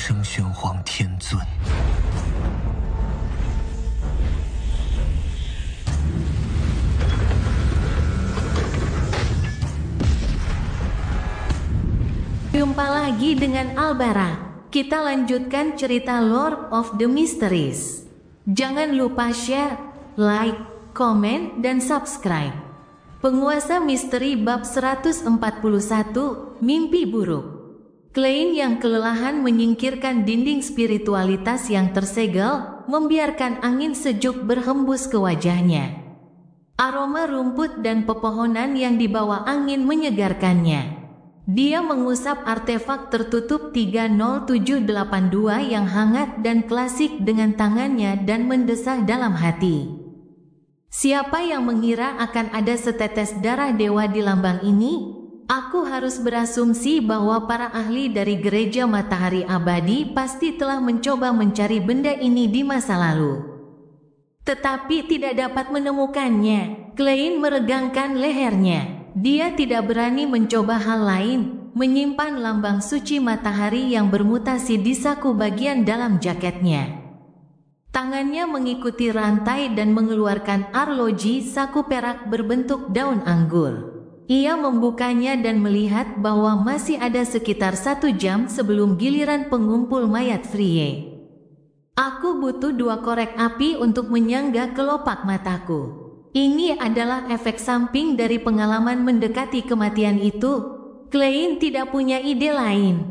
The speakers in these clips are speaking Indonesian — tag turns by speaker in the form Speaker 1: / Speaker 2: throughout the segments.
Speaker 1: 声玄黄天尊。
Speaker 2: Jumpa lagi dengan Albara. Kita lanjutkan cerita Lord of the Mysteries. Jangan lupa share, like, komen, dan subscribe. Penguasa misteri bab 141, Mimpi Buruk. Klein yang kelelahan menyingkirkan dinding spiritualitas yang tersegel, membiarkan angin sejuk berhembus ke wajahnya. Aroma rumput dan pepohonan yang dibawa angin menyegarkannya. Dia mengusap artefak tertutup 30782 yang hangat dan klasik dengan tangannya dan mendesah dalam hati. Siapa yang mengira akan ada setetes darah dewa di lambang ini? Aku harus berasumsi bahwa para ahli dari gereja matahari abadi pasti telah mencoba mencari benda ini di masa lalu. Tetapi tidak dapat menemukannya. Klein meregangkan lehernya. Dia tidak berani mencoba hal lain, menyimpan lambang suci matahari yang bermutasi di saku bagian dalam jaketnya. Tangannya mengikuti rantai dan mengeluarkan arloji saku perak berbentuk daun anggur. Ia membukanya dan melihat bahwa masih ada sekitar 1 jam sebelum giliran pengumpul mayat Frye. Aku butuh 2 korek api untuk menyangga kelopak mataku. Ini adalah efek samping dari pengalaman mendekati kematian itu. Klein tidak punya ide lain.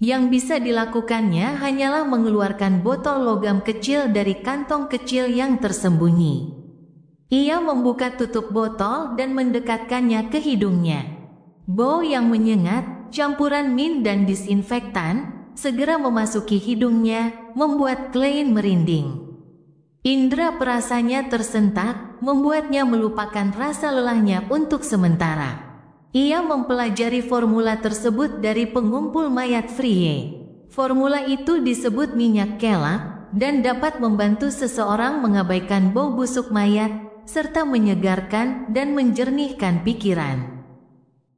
Speaker 2: Yang bisa dilakukannya hanyalah mengeluarkan botol logam kecil dari kantong kecil yang tersembunyi. Ia membuka tutup botol dan mendekatkannya ke hidungnya. Bau yang menyengat, campuran mint dan disinfektan, segera memasuki hidungnya, membuat Klein merinding. Indra perasanya tersentak, membuatnya melupakan rasa lelahnya untuk sementara. Ia mempelajari formula tersebut dari pengumpul mayat Frye. Formula itu disebut minyak kelak dan dapat membantu seseorang mengabaikan bau busuk mayat, serta menyegarkan dan menjernihkan pikiran.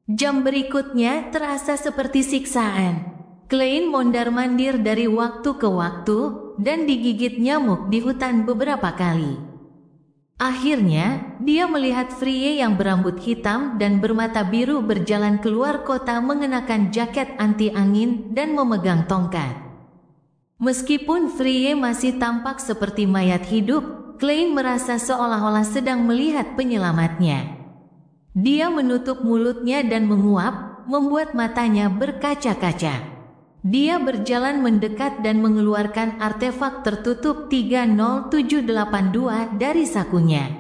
Speaker 2: Jam berikutnya terasa seperti siksaan. Klein mondar-mandir dari waktu ke waktu dan digigit nyamuk di hutan beberapa kali. Akhirnya, dia melihat Frye yang berambut hitam dan bermata biru berjalan keluar kota mengenakan jaket anti angin dan memegang tongkat. Meskipun Frye masih tampak seperti mayat hidup, Klein merasa seolah-olah sedang melihat penyelamatnya. Dia menutup mulutnya dan menguap, membuat matanya berkaca-kaca. Dia berjalan mendekat dan mengeluarkan artefak tertutup 30782 dari sakunya.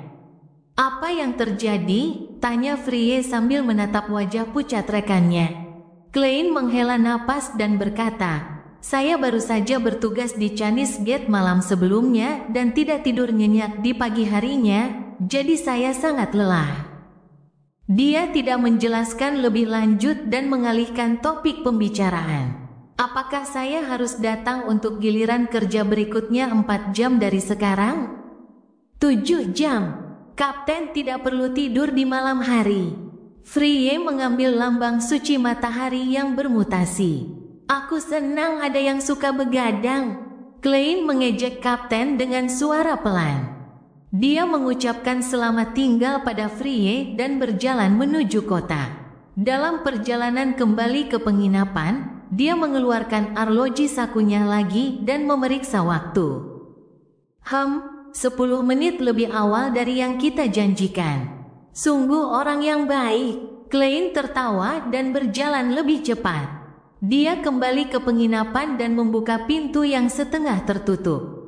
Speaker 2: "Apa yang terjadi?" tanya Frye sambil menatap wajah pucat rekannya. Klein menghela napas dan berkata, "Saya baru saja bertugas di Chinese Gate malam sebelumnya dan tidak tidur nyenyak di pagi harinya, jadi saya sangat lelah." Dia tidak menjelaskan lebih lanjut dan mengalihkan topik pembicaraan. "Apakah saya harus datang untuk giliran kerja berikutnya 4 jam dari sekarang?" 7 jam. Kapten tidak perlu tidur di malam hari. Frye mengambil lambang suci matahari yang bermutasi. "Aku senang ada yang suka begadang." Klein mengejek kapten dengan suara pelan. Dia mengucapkan selamat tinggal pada Frye dan berjalan menuju kota. Dalam perjalanan kembali ke penginapan, dia mengeluarkan arloji sakunya lagi dan memeriksa waktu. 10 menit lebih awal dari yang kita janjikan. Sungguh orang yang baik." Klein tertawa dan berjalan lebih cepat. Dia kembali ke penginapan dan membuka pintu yang setengah tertutup.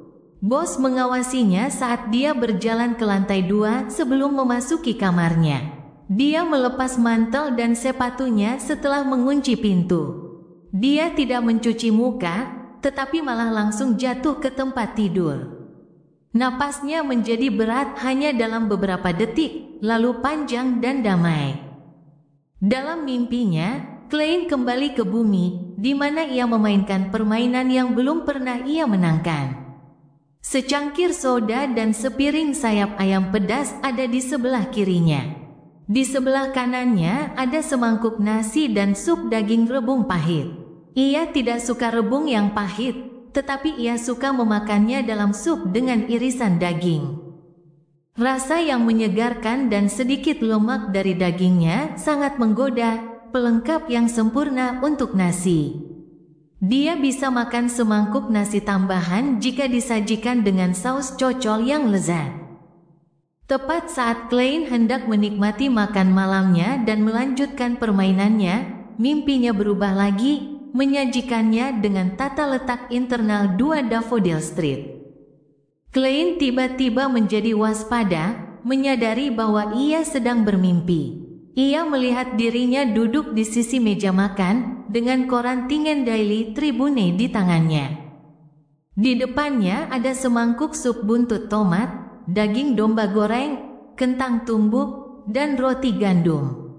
Speaker 2: Bos mengawasinya saat dia berjalan ke lantai 2 sebelum memasuki kamarnya. Dia melepas mantel dan sepatunya setelah mengunci pintu. Dia tidak mencuci muka, tetapi malah langsung jatuh ke tempat tidur. Napasnya menjadi berat hanya dalam beberapa detik, lalu panjang dan damai. Dalam mimpinya, Klein kembali ke bumi, di mana ia memainkan permainan yang belum pernah ia menangkan. Secangkir soda dan sepiring sayap ayam pedas ada di sebelah kirinya. Di sebelah kanannya ada semangkuk nasi dan sup daging rebung pahit. Ia tidak suka rebung yang pahit, tetapi ia suka memakannya dalam sup dengan irisan daging. Rasa yang menyegarkan dan sedikit lemak dari dagingnya sangat menggoda, pelengkap yang sempurna untuk nasi. Dia bisa makan semangkuk nasi tambahan jika disajikan dengan saus cocol yang lezat. Tepat saat Klein hendak menikmati makan malamnya dan melanjutkan permainannya, mimpinya berubah lagi, menyajikannya dengan tata letak internal 2 Daffodil Street. Klein tiba-tiba menjadi waspada, menyadari bahwa ia sedang bermimpi. Ia melihat dirinya duduk di sisi meja makan, dengan koran Tingen Daily Tribune di tangannya. Di depannya ada semangkuk sup buntut tomat, daging domba goreng, kentang tumbuk, dan roti gandum.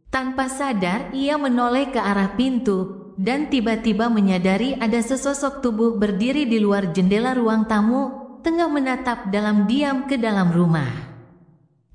Speaker 2: Tanpa sadar, ia menoleh ke arah pintu, dan tiba-tiba menyadari ada sesosok tubuh berdiri di luar jendela ruang tamu, tengah menatap dalam diam ke dalam rumah.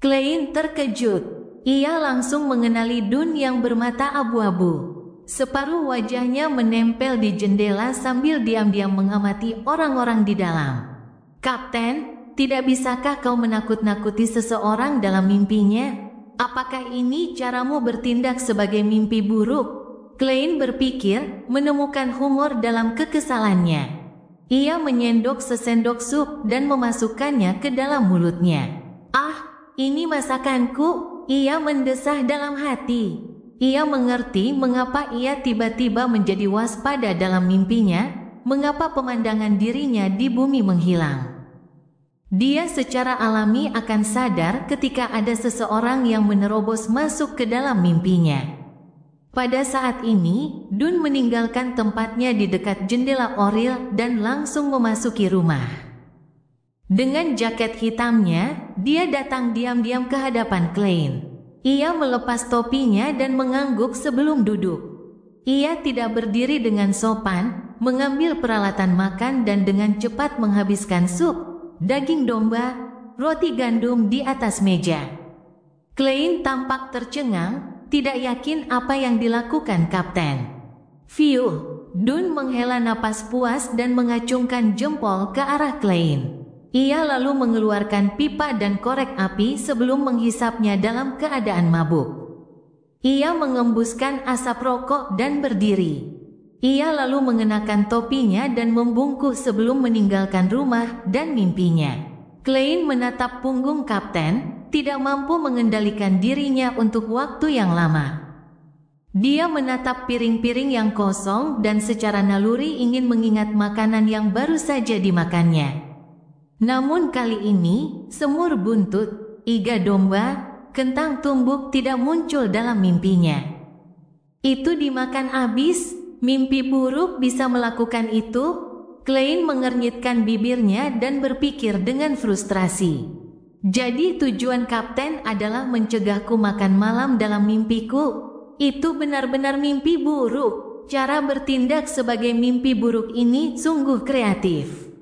Speaker 2: Klein terkejut. Ia langsung mengenali Dun yang bermata abu-abu. Separuh wajahnya menempel di jendela sambil diam-diam mengamati orang-orang di dalam. "Kapten, tidak bisakah kau menakut-nakuti seseorang dalam mimpinya? Apakah ini caramu bertindak sebagai mimpi buruk?" Klein berpikir, menemukan humor dalam kekesalannya. Ia menyendok sesendok sup dan memasukkannya ke dalam mulutnya. "Ah, ini masakanku," ia mendesah dalam hati. Ia mengerti mengapa ia tiba-tiba menjadi waspada dalam mimpinya, mengapa pemandangan dirinya di bumi menghilang. Dia secara alami akan sadar ketika ada seseorang yang menerobos masuk ke dalam mimpinya. Pada saat ini, Dun meninggalkan tempatnya di dekat jendela Oril dan langsung memasuki rumah. Dengan jaket hitamnya, dia datang diam-diam ke hadapan Klein. Ia melepas topinya dan mengangguk sebelum duduk. Ia tidak berdiri dengan sopan, mengambil peralatan makan dan dengan cepat menghabiskan sup, daging domba, roti gandum di atas meja. Klein tampak tercengang, tidak yakin apa yang dilakukan Kapten. "Fiuh," Dun menghela napas puas dan mengacungkan jempol ke arah Klein. Ia lalu mengeluarkan pipa dan korek api sebelum menghisapnya dalam keadaan mabuk. Ia mengembuskan asap rokok dan berdiri. Ia lalu mengenakan topinya dan membungkuk sebelum meninggalkan rumah dan mimpinya. Klein menatap punggung Kapten, tidak mampu mengendalikan dirinya untuk waktu yang lama. Dia menatap piring-piring yang kosong dan secara naluri ingin mengingat makanan yang baru saja dimakannya. Namun kali ini, semur buntut, iga domba, kentang tumbuk tidak muncul dalam mimpinya. Itu dimakan habis? Mimpi buruk bisa melakukan itu? Klein mengernyitkan bibirnya dan berpikir dengan frustrasi. Jadi tujuan Kapten adalah mencegahku makan malam dalam mimpiku? Itu benar-benar mimpi buruk. Cara bertindak sebagai mimpi buruk ini sungguh kreatif.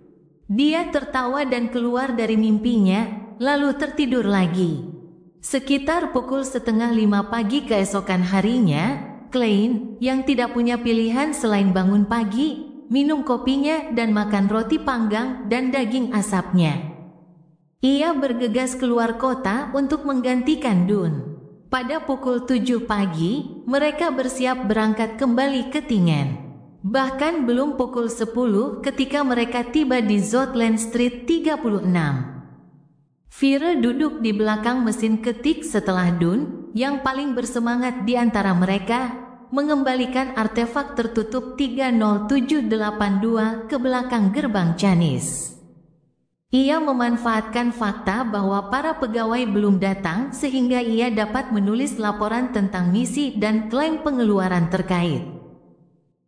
Speaker 2: Dia tertawa dan keluar dari mimpinya, lalu tertidur lagi. Sekitar pukul 4:30 pagi keesokan harinya, Klein, yang tidak punya pilihan selain bangun pagi, minum kopinya dan makan roti panggang dan daging asapnya. Ia bergegas keluar kota untuk menggantikan Dun. Pada pukul 7 pagi, mereka bersiap berangkat kembali ke Tingen. Bahkan belum pukul 10 ketika mereka tiba di Zotland Street 36. Vire duduk di belakang mesin ketik setelah Dun, yang paling bersemangat di antara mereka, mengembalikan artefak tertutup 30782 ke belakang gerbang Canis. Ia memanfaatkan fakta bahwa para pegawai belum datang sehingga ia dapat menulis laporan tentang misi dan klaim pengeluaran terkait.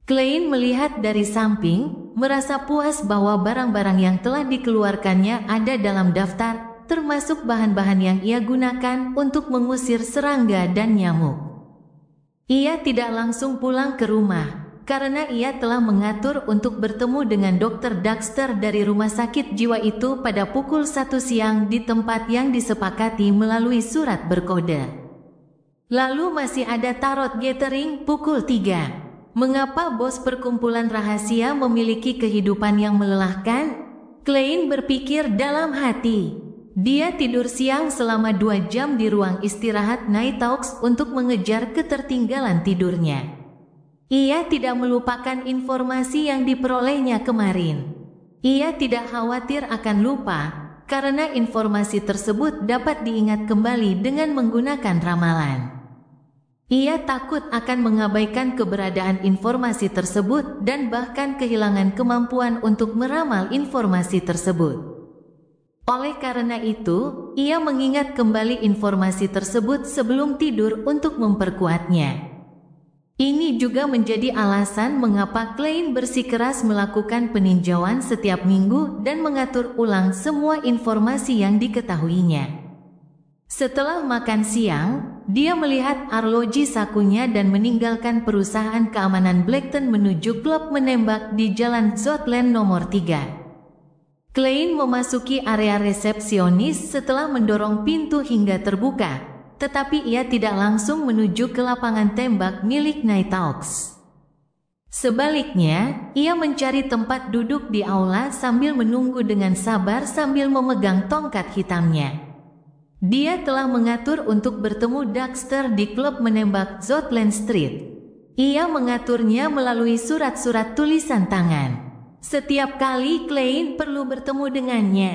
Speaker 2: Klein melihat dari samping, merasa puas bahwa barang-barang yang telah dikeluarkannya ada dalam daftar, termasuk bahan-bahan yang ia gunakan untuk mengusir serangga dan nyamuk. Ia tidak langsung pulang ke rumah, karena ia telah mengatur untuk bertemu dengan Dr. Daxter dari rumah sakit jiwa itu pada pukul 1 siang di tempat yang disepakati melalui surat berkode. Lalu masih ada tarot gathering pukul 3. Mengapa bos perkumpulan rahasia memiliki kehidupan yang melelahkan? Klein berpikir dalam hati. Dia tidur siang selama 2 jam di ruang istirahat Nighthawks untuk mengejar ketertinggalan tidurnya. Ia tidak melupakan informasi yang diperolehnya kemarin. Ia tidak khawatir akan lupa, karena informasi tersebut dapat diingat kembali dengan menggunakan ramalan. Ia takut akan mengabaikan keberadaan informasi tersebut dan bahkan kehilangan kemampuan untuk meramal informasi tersebut. Oleh karena itu, ia mengingat kembali informasi tersebut sebelum tidur untuk memperkuatnya. Ini juga menjadi alasan mengapa Klein bersikeras melakukan peninjauan setiap minggu dan mengatur ulang semua informasi yang diketahuinya. Setelah makan siang, dia melihat arloji sakunya dan meninggalkan perusahaan keamanan Blackton menuju klub menembak di Jalan Zotland nomor 3. Klein memasuki area resepsionis setelah mendorong pintu hingga terbuka, tetapi ia tidak langsung menuju ke lapangan tembak milik Nighthawks. Sebaliknya, ia mencari tempat duduk di aula sambil menunggu dengan sabar sambil memegang tongkat hitamnya. Dia telah mengatur untuk bertemu Daxter di klub menembak Zotland Street. Ia mengaturnya melalui surat-surat tulisan tangan. Setiap kali Klein perlu bertemu dengannya,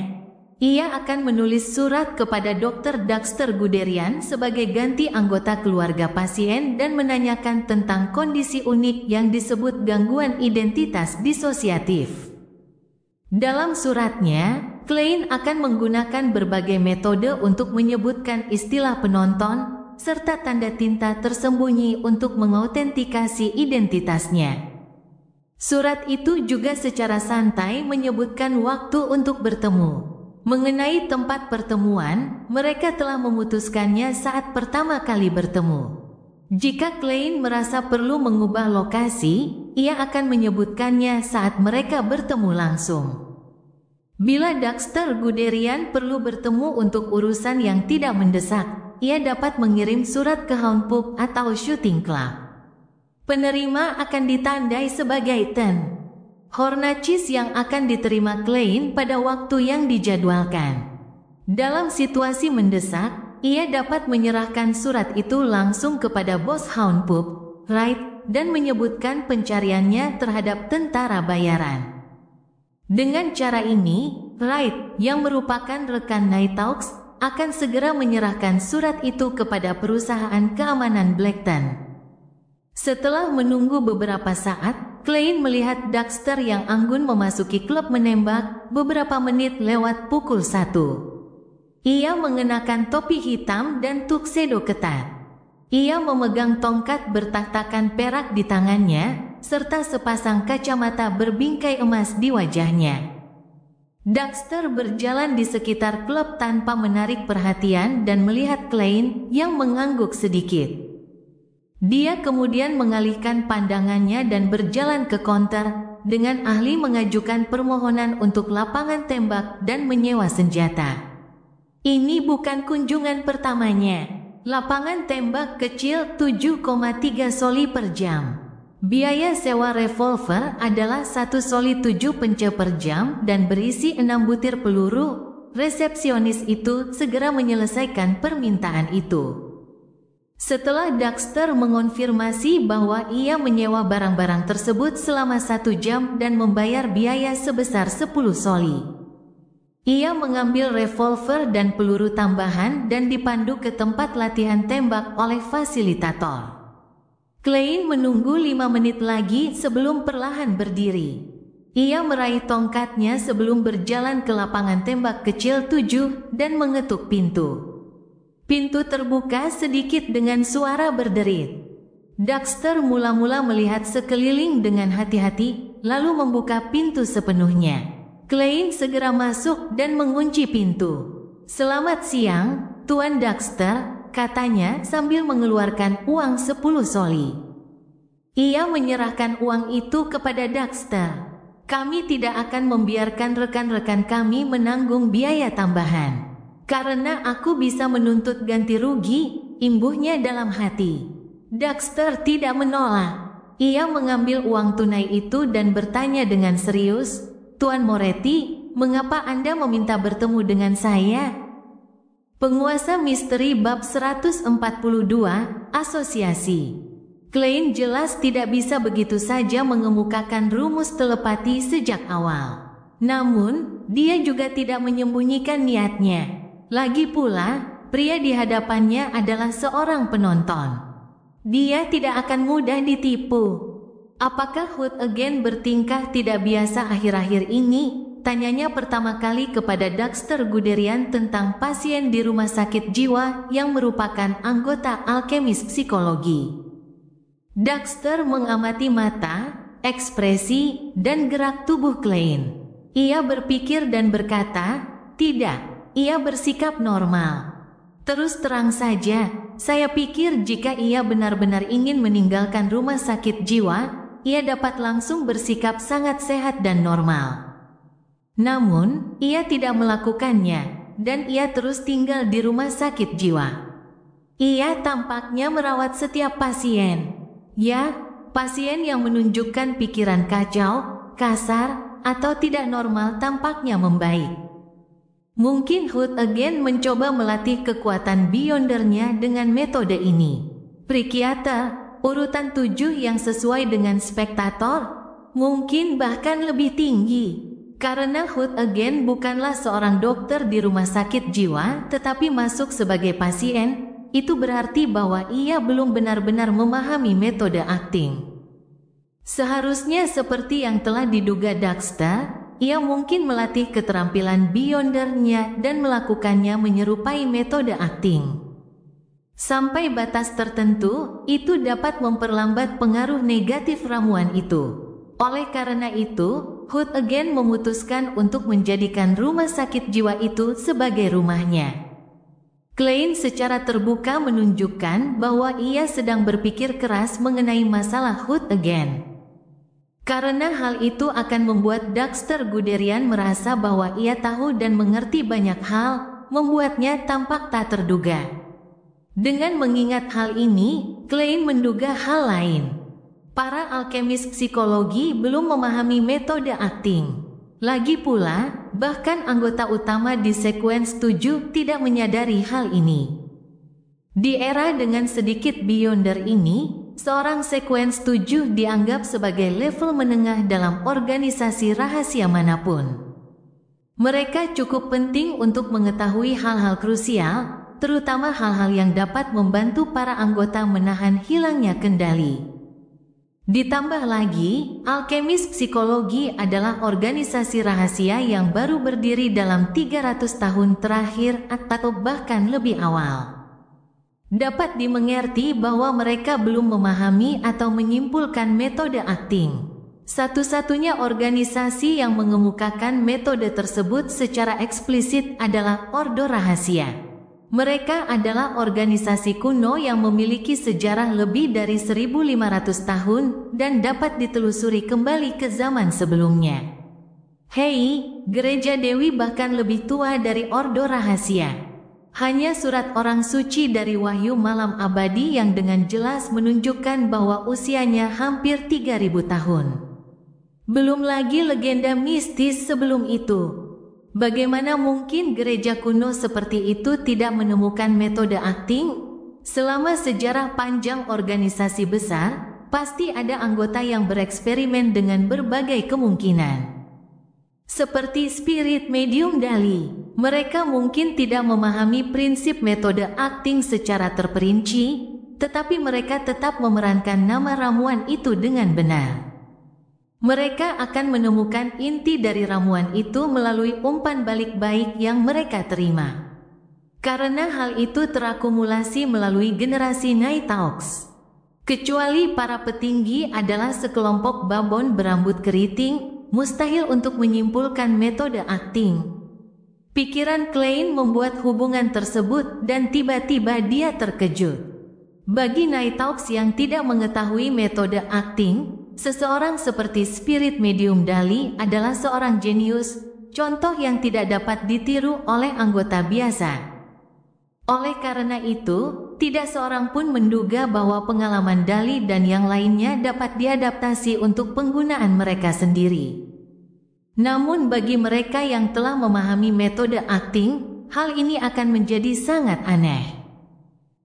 Speaker 2: ia akan menulis surat kepada Dr. Daxter Guderian sebagai ganti anggota keluarga pasien dan menanyakan tentang kondisi unik yang disebut gangguan identitas disosiatif. Dalam suratnya, Klein akan menggunakan berbagai metode untuk menyebutkan istilah penonton, serta tanda tinta tersembunyi untuk mengautentikasi identitasnya. Surat itu juga secara santai menyebutkan waktu untuk bertemu. Mengenai tempat pertemuan, mereka telah memutuskannya saat pertama kali bertemu. Jika Klein merasa perlu mengubah lokasi, ia akan menyebutkannya saat mereka bertemu langsung. Bila Daxter Guderian perlu bertemu untuk urusan yang tidak mendesak, ia dapat mengirim surat ke Hound Pub atau Shooting Club. Penerima akan ditandai sebagai ten Hornaccis yang akan diterima Klein pada waktu yang dijadwalkan. Dalam situasi mendesak, ia dapat menyerahkan surat itu langsung kepada bos Hound Pub, Wright, dan menyebutkan pencariannya terhadap tentara bayaran. Dengan cara ini, Wright, yang merupakan rekan Nighthawks, akan segera menyerahkan surat itu kepada perusahaan keamanan Blackton. Setelah menunggu beberapa saat, Klein melihat Daxter yang anggun memasuki klub menembak beberapa menit lewat pukul 1. Ia mengenakan topi hitam dan tuxedo ketat. Ia memegang tongkat bertahtakan perak di tangannya, serta sepasang kacamata berbingkai emas di wajahnya. Daxter berjalan di sekitar klub tanpa menarik perhatian dan melihat Klein yang mengangguk sedikit. Dia kemudian mengalihkan pandangannya dan berjalan ke konter dengan ahli mengajukan permohonan untuk lapangan tembak dan menyewa senjata. Ini bukan kunjungan pertamanya. Lapangan tembak kecil 7,3 soli per jam. Biaya sewa revolver adalah 1 soli 7 pence per jam dan berisi 6 butir peluru. Resepsionis itu segera menyelesaikan permintaan itu. Setelah Daxter mengonfirmasi bahwa ia menyewa barang-barang tersebut selama 1 jam dan membayar biaya sebesar 10 soli. Ia mengambil revolver dan peluru tambahan dan dipandu ke tempat latihan tembak oleh fasilitator. Klein menunggu 5 menit lagi sebelum perlahan berdiri. Ia meraih tongkatnya sebelum berjalan ke lapangan tembak kecil 7 dan mengetuk pintu. Pintu terbuka sedikit dengan suara berderit. Daxter mula-mula melihat sekeliling dengan hati-hati, lalu membuka pintu sepenuhnya. Klein segera masuk dan mengunci pintu. "Selamat siang, Tuan Daxter," katanya sambil mengeluarkan uang 10 soli. Ia menyerahkan uang itu kepada Daxter. "Kami tidak akan membiarkan rekan-rekan kami menanggung biaya tambahan. Karena aku bisa menuntut ganti rugi," imbuhnya dalam hati. Daxter tidak menolak. Ia mengambil uang tunai itu dan bertanya dengan serius, "Tuan Moretti, mengapa Anda meminta bertemu dengan saya?" Penguasa misteri bab 142, Asosiasi. Klein jelas tidak bisa begitu saja mengemukakan rumus telepati sejak awal. Namun, dia juga tidak menyembunyikan niatnya. Lagi pula, pria di hadapannya adalah seorang penonton. Dia tidak akan mudah ditipu. "Apakah Hood Again bertingkah tidak biasa akhir-akhir ini?" tanyanya pertama kali kepada Dexter Guderian tentang pasien di rumah sakit jiwa yang merupakan anggota alkemis psikologi. Dexter mengamati mata, ekspresi, dan gerak tubuh Klein. Ia berpikir dan berkata, "Tidak, ia bersikap normal." "Terus terang saja, saya pikir jika ia benar-benar ingin meninggalkan rumah sakit jiwa, ia dapat langsung bersikap sangat sehat dan normal. Namun, ia tidak melakukannya, dan ia terus tinggal di rumah sakit jiwa. Ia tampaknya merawat setiap pasien. Ya, pasien yang menunjukkan pikiran kacau, kasar, atau tidak normal tampaknya membaik. Mungkin Hood Again mencoba melatih kekuatan Beyondernya dengan metode ini. Psikiater, urutan 7 yang sesuai dengan spektator, mungkin bahkan lebih tinggi. Karena Hood Again bukanlah seorang dokter di rumah sakit jiwa tetapi masuk sebagai pasien, itu berarti bahwa ia belum benar-benar memahami metode akting. Seharusnya seperti yang telah diduga Dexter, ia mungkin melatih keterampilan Beyondernya dan melakukannya menyerupai metode akting. Sampai batas tertentu, itu dapat memperlambat pengaruh negatif ramuan itu. Oleh karena itu, Hood Again memutuskan untuk menjadikan rumah sakit jiwa itu sebagai rumahnya. Klein secara terbuka menunjukkan bahwa ia sedang berpikir keras mengenai masalah Hood Again. Karena hal itu akan membuat Dexter Guderian merasa bahwa ia tahu dan mengerti banyak hal, membuatnya tampak tak terduga. Dengan mengingat hal ini, Klein menduga hal lain. Para alkemis psikologi belum memahami metode akting. Lagi pula, bahkan anggota utama di Sequence 7 tidak menyadari hal ini. Di era dengan sedikit Beyonder ini, seorang Sequence 7 dianggap sebagai level menengah dalam organisasi rahasia manapun. Mereka cukup penting untuk mengetahui hal-hal krusial, terutama hal-hal yang dapat membantu para anggota menahan hilangnya kendali. Ditambah lagi, alkemis psikologi adalah organisasi rahasia yang baru berdiri dalam 300 tahun terakhir atau bahkan lebih awal. Dapat dimengerti bahwa mereka belum memahami atau menyimpulkan metode akting. Satu-satunya organisasi yang mengemukakan metode tersebut secara eksplisit adalah Ordo Rahasia. Mereka adalah organisasi kuno yang memiliki sejarah lebih dari 1500 tahun dan dapat ditelusuri kembali ke zaman sebelumnya. Hei, Gereja Dewi bahkan lebih tua dari Ordo Rahasia. Hanya surat orang suci dari Wahyu Malam Abadi yang dengan jelas menunjukkan bahwa usianya hampir 3000 tahun. Belum lagi legenda mistis sebelum itu. Bagaimana mungkin gereja kuno seperti itu tidak menemukan metode akting? Selama sejarah panjang organisasi besar, pasti ada anggota yang bereksperimen dengan berbagai kemungkinan. Seperti spirit medium Dali, mereka mungkin tidak memahami prinsip metode akting secara terperinci, tetapi mereka tetap memerankan nama ramuan itu dengan benar. Mereka akan menemukan inti dari ramuan itu melalui umpan balik baik yang mereka terima. Karena hal itu terakumulasi melalui generasi Nighthawks. Kecuali para petinggi adalah sekelompok babon berambut keriting, mustahil untuk menyimpulkan metode akting. Pikiran Klein membuat hubungan tersebut dan tiba-tiba dia terkejut. Bagi Nighthawks yang tidak mengetahui metode akting, seseorang seperti spirit medium Dali adalah seorang jenius, contoh yang tidak dapat ditiru oleh anggota biasa. Oleh karena itu, tidak seorang pun menduga bahwa pengalaman Dali dan yang lainnya dapat diadaptasi untuk penggunaan mereka sendiri. Namun bagi mereka yang telah memahami metode akting, hal ini akan menjadi sangat aneh.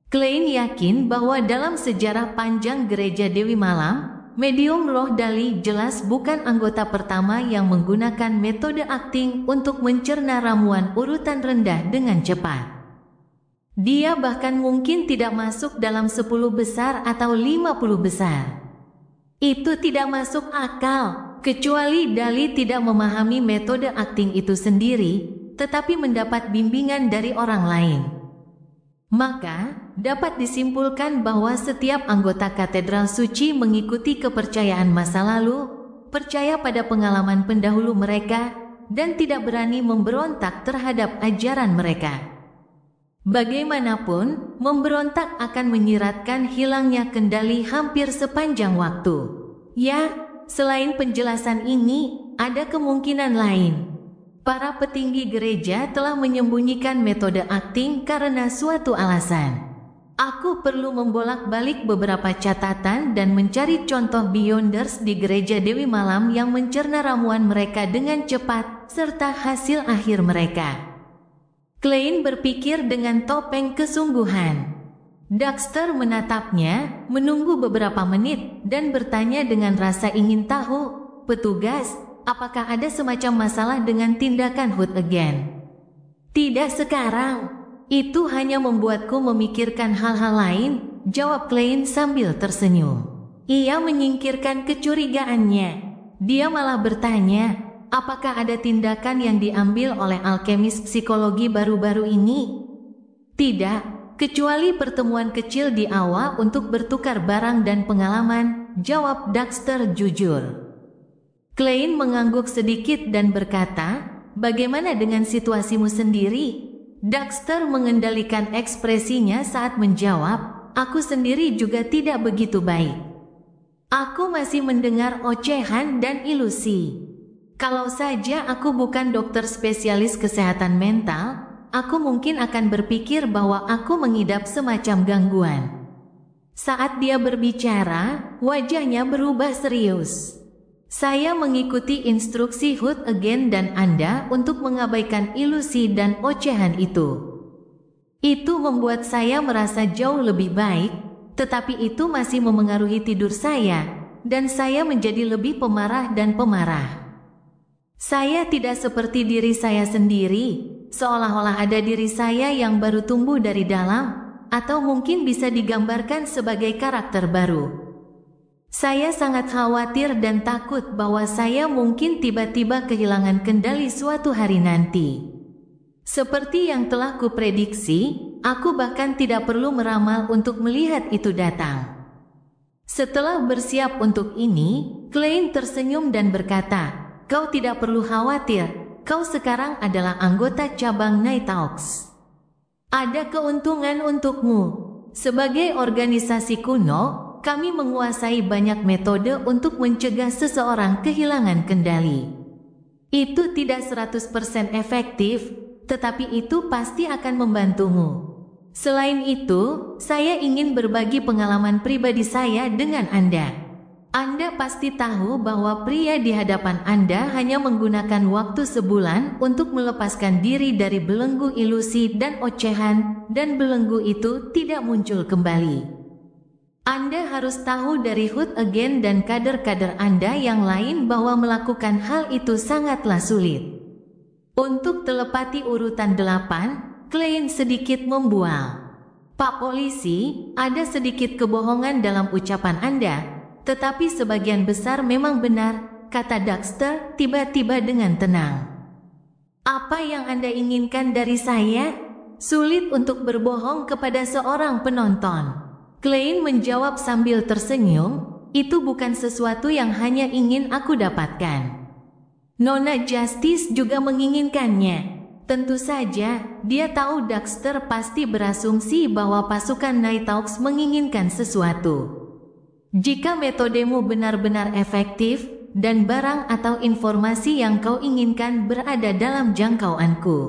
Speaker 2: Klein yakin bahwa dalam sejarah panjang Gereja Dewi Malam, medium roh Dali jelas bukan anggota pertama yang menggunakan metode akting untuk mencerna ramuan urutan rendah dengan cepat. Dia bahkan mungkin tidak masuk dalam 10 besar atau 50 besar. Itu tidak masuk akal, kecuali Dali tidak memahami metode akting itu sendiri, tetapi mendapat bimbingan dari orang lain. Maka, dapat disimpulkan bahwa setiap anggota katedral suci mengikuti kepercayaan masa lalu, percaya pada pengalaman pendahulu mereka, dan tidak berani memberontak terhadap ajaran mereka. Bagaimanapun, memberontak akan menyiratkan hilangnya kendali hampir sepanjang waktu. Ya, selain penjelasan ini, ada kemungkinan lain. Para petinggi gereja telah menyembunyikan metode akting karena suatu alasan. Aku perlu membolak-balik beberapa catatan dan mencari contoh Beyonders di Gereja Dewi Malam yang mencerna ramuan mereka dengan cepat, serta hasil akhir mereka. Klein berpikir dengan topeng kesungguhan. Daxter menatapnya, menunggu beberapa menit, dan bertanya dengan rasa ingin tahu, "Petugas, apakah ada semacam masalah dengan tindakan Hood Again?" "Tidak sekarang. Itu hanya membuatku memikirkan hal-hal lain," jawab Klein sambil tersenyum. Ia menyingkirkan kecurigaannya. Dia malah bertanya, apakah ada tindakan yang diambil oleh alkemis psikologi baru-baru ini? Tidak, kecuali pertemuan kecil di awal untuk bertukar barang dan pengalaman, jawab Daxter jujur. Klein mengangguk sedikit dan berkata, "Bagaimana dengan situasimu sendiri?" Daxter mengendalikan ekspresinya saat menjawab, "Aku sendiri juga tidak begitu baik. Aku masih mendengar ocehan dan ilusi. Kalau saja aku bukan dokter spesialis kesehatan mental, aku mungkin akan berpikir bahwa aku mengidap semacam gangguan." Saat dia berbicara, wajahnya berubah serius. "Saya mengikuti instruksi Hood Again dan Anda untuk mengabaikan ilusi dan ocehan itu. Itu membuat saya merasa jauh lebih baik, tetapi itu masih memengaruhi tidur saya, dan saya menjadi lebih pemarah dan pemarah. Saya tidak seperti diri saya sendiri, seolah-olah ada diri saya yang baru tumbuh dari dalam, atau mungkin bisa digambarkan sebagai karakter baru. Saya sangat khawatir dan takut bahwa saya mungkin tiba-tiba kehilangan kendali suatu hari nanti. Seperti yang telah kuprediksi, aku bahkan tidak perlu meramal untuk melihat itu datang." Setelah bersiap untuk ini, Klein tersenyum dan berkata, "Kau tidak perlu khawatir, kau sekarang adalah anggota cabang Night Hawks. Ada keuntungan untukmu. Sebagai organisasi kuno, kami menguasai banyak metode untuk mencegah seseorang kehilangan kendali. Itu tidak 100% efektif, tetapi itu pasti akan membantumu. Selain itu, saya ingin berbagi pengalaman pribadi saya dengan Anda. Anda pasti tahu bahwa pria di hadapan Anda hanya menggunakan waktu sebulan untuk melepaskan diri dari belenggu ilusi dan ocehan, dan belenggu itu tidak muncul kembali. Anda harus tahu dari Hood Again dan kader-kader Anda yang lain bahwa melakukan hal itu sangatlah sulit." Untuk telepati urutan 8, Klein sedikit membual. "Pak Polisi, ada sedikit kebohongan dalam ucapan Anda, tetapi sebagian besar memang benar," kata Daxter tiba-tiba dengan tenang. "Apa yang Anda inginkan dari saya?" "Sulit untuk berbohong kepada seorang penonton," Klein menjawab sambil tersenyum, "itu bukan sesuatu yang hanya ingin aku dapatkan. Nona Justice juga menginginkannya. Tentu saja, dia tahu Daxter pasti berasumsi bahwa pasukan Night Hawks menginginkan sesuatu. Jika metodemu benar-benar efektif, dan barang atau informasi yang kau inginkan berada dalam jangkauanku,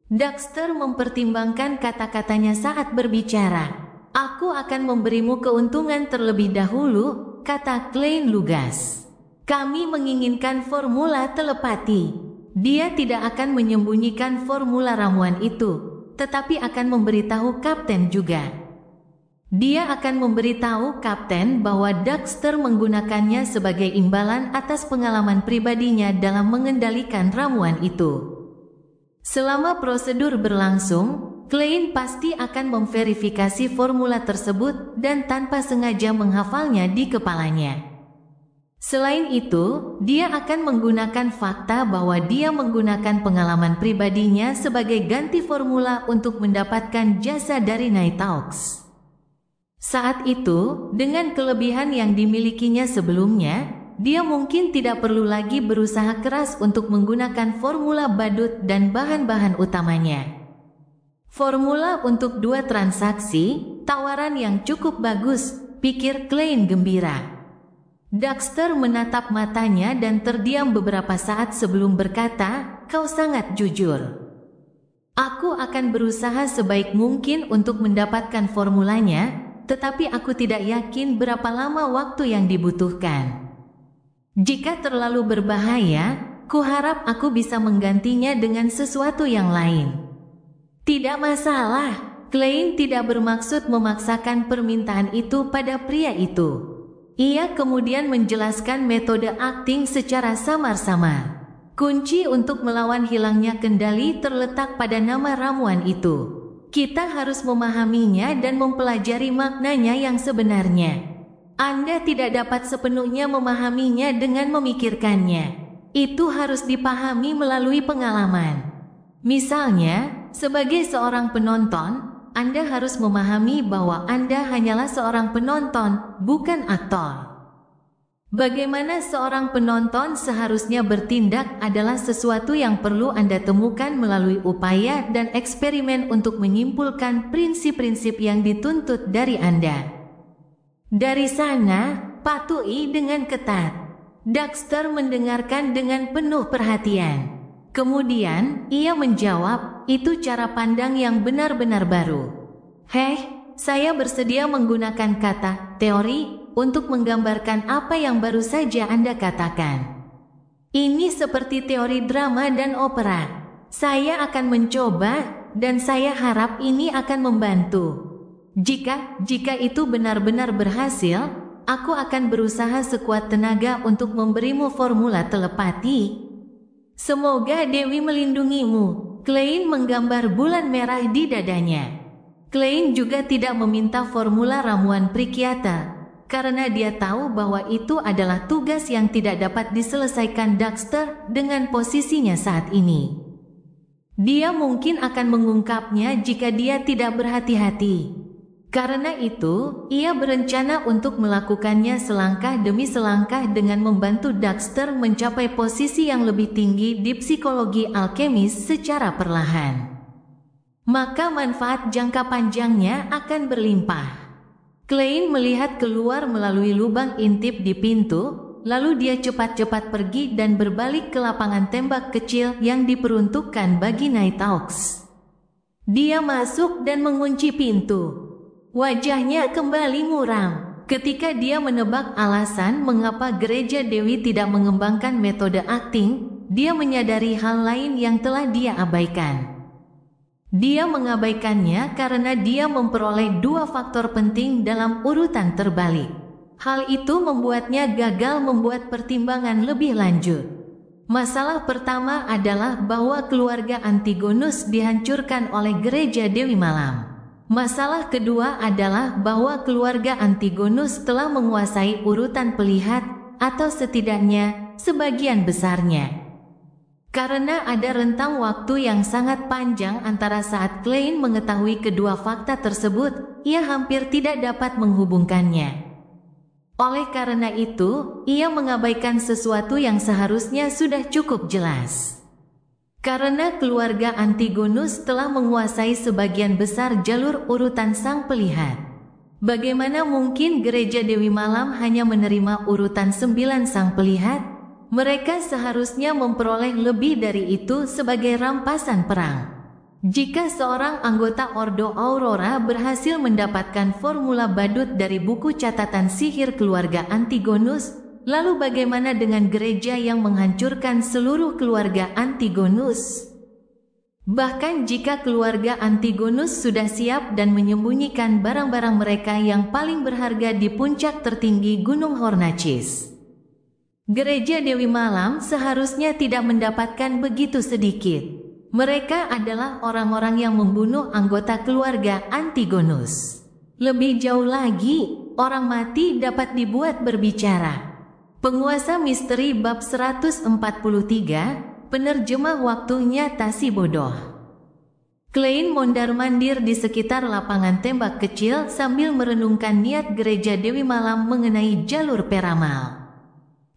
Speaker 2: Daxter mempertimbangkan kata-katanya saat berbicara. Aku akan memberimu keuntungan terlebih dahulu, kata Klein lugas. Kami menginginkan formula telepati. Dia tidak akan menyembunyikan formula ramuan itu, tetapi akan memberitahu Kapten juga. Dia akan memberitahu Kapten bahwa Daxter menggunakannya sebagai imbalan atas pengalaman pribadinya dalam mengendalikan ramuan itu. Selama prosedur berlangsung, Klein pasti akan memverifikasi formula tersebut dan tanpa sengaja menghafalnya di kepalanya. Selain itu, dia akan menggunakan fakta bahwa dia menggunakan pengalaman pribadinya sebagai ganti formula untuk mendapatkan jasa dari Nighthawks. Saat itu, dengan kelebihan yang dimilikinya sebelumnya, dia mungkin tidak perlu lagi berusaha keras untuk menggunakan formula badut dan bahan-bahan utamanya. Formula untuk 2 transaksi, tawaran yang cukup bagus, pikir Klein gembira. Daxter menatap matanya dan terdiam beberapa saat sebelum berkata, "Kau sangat jujur. Aku akan berusaha sebaik mungkin untuk mendapatkan formulanya, tetapi aku tidak yakin berapa lama waktu yang dibutuhkan. Jika terlalu berbahaya, kuharap aku bisa menggantinya dengan sesuatu yang lain." Tidak masalah, Klein tidak bermaksud memaksakan permintaan itu pada pria itu. Ia kemudian menjelaskan metode akting secara samar-samar. Kunci untuk melawan hilangnya kendali terletak pada nama ramuan itu. Kita harus memahaminya dan mempelajari maknanya yang sebenarnya. Anda tidak dapat sepenuhnya memahaminya dengan memikirkannya. Itu harus dipahami melalui pengalaman. Misalnya, sebagai seorang penonton, Anda harus memahami bahwa Anda hanyalah seorang penonton, bukan aktor. Bagaimana seorang penonton seharusnya bertindak adalah sesuatu yang perlu Anda temukan melalui upaya dan eksperimen untuk menyimpulkan prinsip-prinsip yang dituntut dari Anda. Dari sana, patuhi dengan ketat. Daxter mendengarkan dengan penuh perhatian. Kemudian, ia menjawab, "Itu cara pandang yang benar-benar baru. Saya bersedia menggunakan kata teori untuk menggambarkan apa yang baru saja Anda katakan. Ini seperti teori drama dan opera. Saya akan mencoba, dan saya harap ini akan membantu. Jika itu benar-benar berhasil, aku akan berusaha sekuat tenaga untuk memberimu formula telepati. Semoga Dewi melindungimu." Klein menggambar bulan merah di dadanya. Klein juga tidak meminta formula ramuan Prikyata, karena dia tahu bahwa itu adalah tugas yang tidak dapat diselesaikan Daxter dengan posisinya saat ini. Dia mungkin akan mengungkapnya jika dia tidak berhati-hati. Karena itu, ia berencana untuk melakukannya selangkah demi selangkah dengan membantu Daxter mencapai posisi yang lebih tinggi di psikologi alkemis secara perlahan. Maka manfaat jangka panjangnya akan berlimpah. Klein melihat keluar melalui lubang intip di pintu, lalu dia cepat-cepat pergi dan berbalik ke lapangan tembak kecil yang diperuntukkan bagi Nighthawks. Dia masuk dan mengunci pintu. Wajahnya kembali muram ketika dia menebak alasan mengapa gereja Dewi tidak mengembangkan metode akting. Dia menyadari hal lain yang telah dia abaikan. Dia mengabaikannya karena dia memperoleh 2 faktor penting dalam urutan terbalik. Hal itu membuatnya gagal membuat pertimbangan lebih lanjut. Masalah pertama adalah bahwa keluarga Antigonus dihancurkan oleh gereja Dewi Malam. Masalah kedua adalah bahwa keluarga Antigonus telah menguasai urutan pelihat, atau setidaknya sebagian besarnya. Karena ada rentang waktu yang sangat panjang antara saat Klein mengetahui kedua fakta tersebut, ia hampir tidak dapat menghubungkannya. Oleh karena itu, ia mengabaikan sesuatu yang seharusnya sudah cukup jelas. Karena keluarga Antigonus telah menguasai sebagian besar jalur urutan sang pelihat. Bagaimana mungkin gereja Dewi Malam hanya menerima urutan 9 sang pelihat? Mereka seharusnya memperoleh lebih dari itu sebagai rampasan perang. Jika seorang anggota Ordo Aurora berhasil mendapatkan formula badut dari buku catatan sihir keluarga Antigonus, lalu bagaimana dengan gereja yang menghancurkan seluruh keluarga Antigonus? Bahkan jika keluarga Antigonus sudah siap dan menyembunyikan barang-barang mereka yang paling berharga di puncak tertinggi Gunung Hornachis, gereja Dewi Malam seharusnya tidak mendapatkan begitu sedikit. Mereka adalah orang-orang yang membunuh anggota keluarga Antigonus. Lebih jauh lagi, orang mati dapat dibuat berbicara. Penguasa misteri bab 143, penerjemah waktunya Tasi Bodoh. Klein mondar-mandir di sekitar lapangan tembak kecil sambil merenungkan niat gereja Dewi Malam mengenai jalur peramal.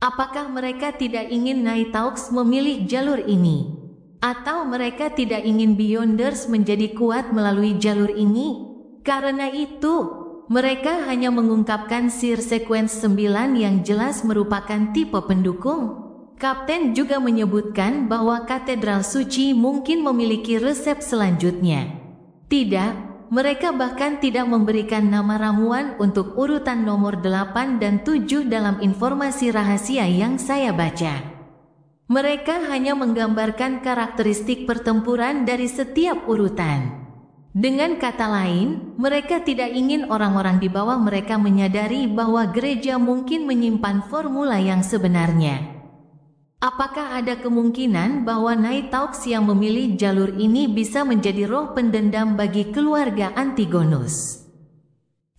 Speaker 2: Apakah mereka tidak ingin Nighthawks memilih jalur ini? Atau mereka tidak ingin Beyonders menjadi kuat melalui jalur ini? Karena itu, mereka hanya mengungkapkan Seer Sequence 9 yang jelas merupakan tipe pendukung. Kapten juga menyebutkan bahwa Katedral Suci mungkin memiliki resep selanjutnya. Tidak, mereka bahkan tidak memberikan nama ramuan untuk urutan nomor 8 dan 7 dalam informasi rahasia yang saya baca. Mereka hanya menggambarkan karakteristik pertempuran dari setiap urutan. Dengan kata lain, mereka tidak ingin orang-orang di bawah mereka menyadari bahwa gereja mungkin menyimpan formula yang sebenarnya. Apakah ada kemungkinan bahwa Nighthawks yang memilih jalur ini bisa menjadi roh pendendam bagi keluarga Antigonus?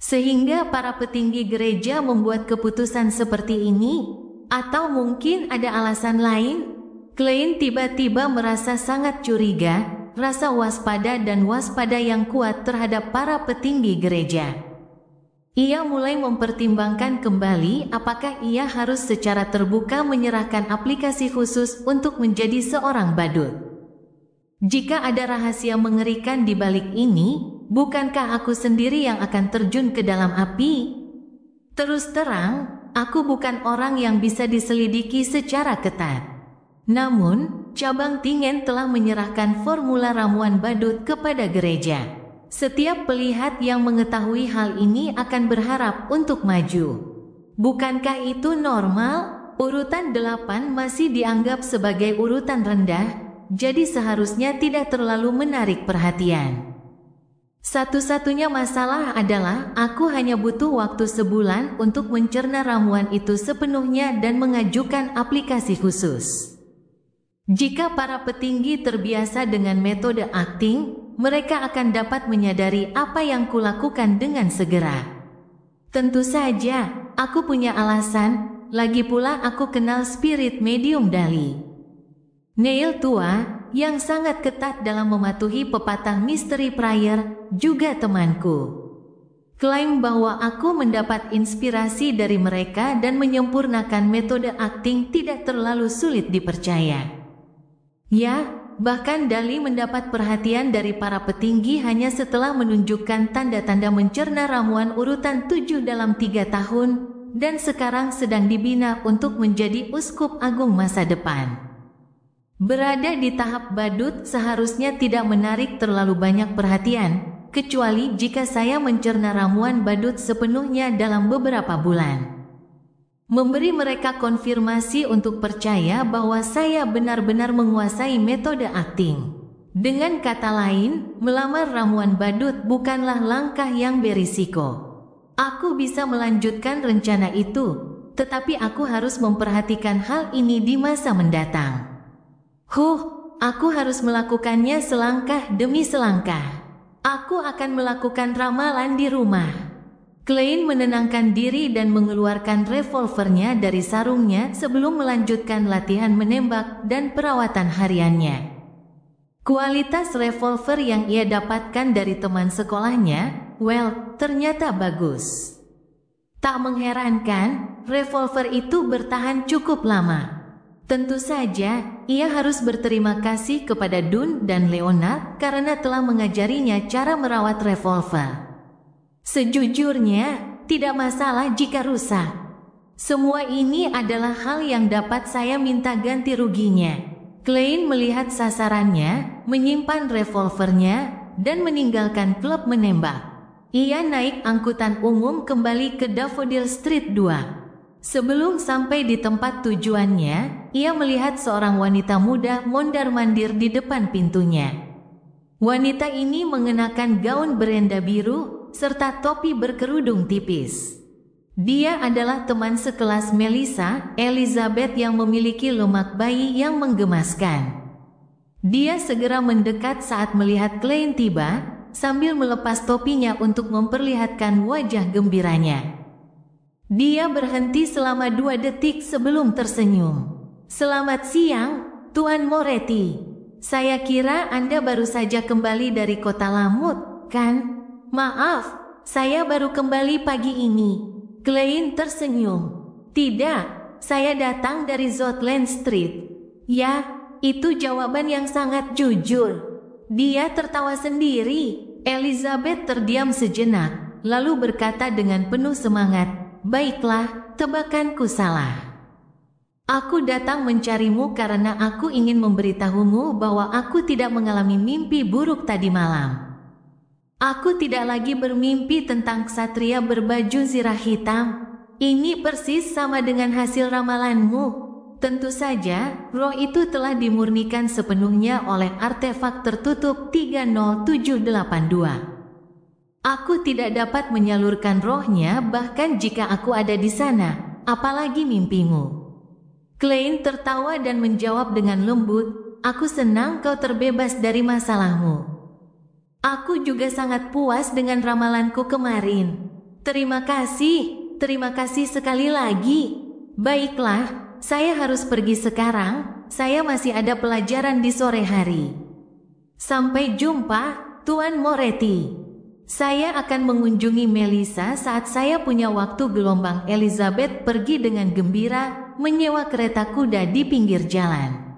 Speaker 2: Sehingga para petinggi gereja membuat keputusan seperti ini? Atau mungkin ada alasan lain? Klein tiba-tiba merasa sangat curiga, rasa waspada dan waspada yang kuat terhadap para petinggi gereja. Ia mulai mempertimbangkan kembali apakah ia harus secara terbuka menyerahkan aplikasi khusus untuk menjadi seorang badut. Jika ada rahasia mengerikan di balik ini, bukankah aku sendiri yang akan terjun ke dalam api? Terus terang, aku bukan orang yang bisa diselidiki secara ketat. Namun, cabang Tingen telah menyerahkan formula ramuan badut kepada gereja. Setiap pelihat yang mengetahui hal ini akan berharap untuk maju. Bukankah itu normal? Urutan 8 masih dianggap sebagai urutan rendah, jadi seharusnya tidak terlalu menarik perhatian. Satu-satunya masalah adalah aku hanya butuh waktu sebulan untuk mencerna ramuan itu sepenuhnya dan mengajukan aplikasi khusus. Jika para petinggi terbiasa dengan metode acting, mereka akan dapat menyadari apa yang kulakukan dengan segera. Tentu saja, aku punya alasan, lagi pula aku kenal spirit medium Dali. Neil tua, yang sangat ketat dalam mematuhi pepatah misteri prayer, juga temanku. Klaim bahwa aku mendapat inspirasi dari mereka dan menyempurnakan metode acting tidak terlalu sulit dipercaya. Ya, bahkan Dali mendapat perhatian dari para petinggi hanya setelah menunjukkan tanda-tanda mencerna ramuan urutan 7 dalam 3 tahun, dan sekarang sedang dibina untuk menjadi uskup agung masa depan. Berada di tahap badut seharusnya tidak menarik terlalu banyak perhatian, kecuali jika saya mencerna ramuan badut sepenuhnya dalam beberapa bulan. Memberi mereka konfirmasi untuk percaya bahwa saya benar-benar menguasai metode acting. Dengan kata lain, melamar ramuan badut bukanlah langkah yang berisiko. Aku bisa melanjutkan rencana itu, tetapi aku harus memperhatikan hal ini di masa mendatang. Aku harus melakukannya selangkah demi selangkah. Aku akan melakukan ramalan di rumah. Klein menenangkan diri dan mengeluarkan revolvernya dari sarungnya sebelum melanjutkan latihan menembak dan perawatan hariannya. Kualitas revolver yang ia dapatkan dari teman sekolahnya, ternyata bagus. Tak mengherankan, revolver itu bertahan cukup lama. Tentu saja, ia harus berterima kasih kepada Dun dan Leonard karena telah mengajarinya cara merawat revolver. Sejujurnya, tidak masalah jika rusak. Semua ini adalah hal yang dapat saya minta ganti ruginya. Klein melihat sasarannya, menyimpan revolvernya, dan meninggalkan klub menembak. Ia naik angkutan umum kembali ke Daffodil Street 2. Sebelum sampai di tempat tujuannya, ia melihat seorang wanita muda mondar-mandir di depan pintunya. Wanita ini mengenakan gaun berenda biru, serta topi berkerudung tipis. Dia adalah teman sekelas Melissa, Elizabeth yang memiliki lemak bayi yang menggemaskan. Dia segera mendekat saat melihat Klein tiba, sambil melepas topinya untuk memperlihatkan wajah gembiranya. Dia berhenti selama 2 detik sebelum tersenyum. "Selamat siang, Tuan Moretti. Saya kira Anda baru saja kembali dari kota Lamut, kan?" "Maaf, saya baru kembali pagi ini." Klein tersenyum. "Tidak, saya datang dari Zoutland Street." "Ya, itu jawaban yang sangat jujur." Dia tertawa sendiri. Elizabeth terdiam sejenak, lalu berkata dengan penuh semangat, "Baiklah, tebakanku salah. Aku datang mencarimu karena aku ingin memberitahumu bahwa aku tidak mengalami mimpi buruk tadi malam. Aku tidak lagi bermimpi tentang ksatria berbaju zirah hitam. Ini persis sama dengan hasil ramalanmu. Tentu saja, roh itu telah dimurnikan sepenuhnya oleh artefak tertutup 30782. Aku tidak dapat menyalurkan rohnya bahkan jika aku ada di sana, apalagi mimpimu." Klein tertawa dan menjawab dengan lembut, "Aku senang kau terbebas dari masalahmu. Aku juga sangat puas dengan ramalanku kemarin. Terima kasih sekali lagi. Baiklah, saya harus pergi sekarang, saya masih ada pelajaran di sore hari. Sampai jumpa, Tuan Moretti. Saya akan mengunjungi Melissa saat saya punya waktu." Gelombang Elizabeth pergi dengan gembira, menyewa kereta kuda di pinggir jalan.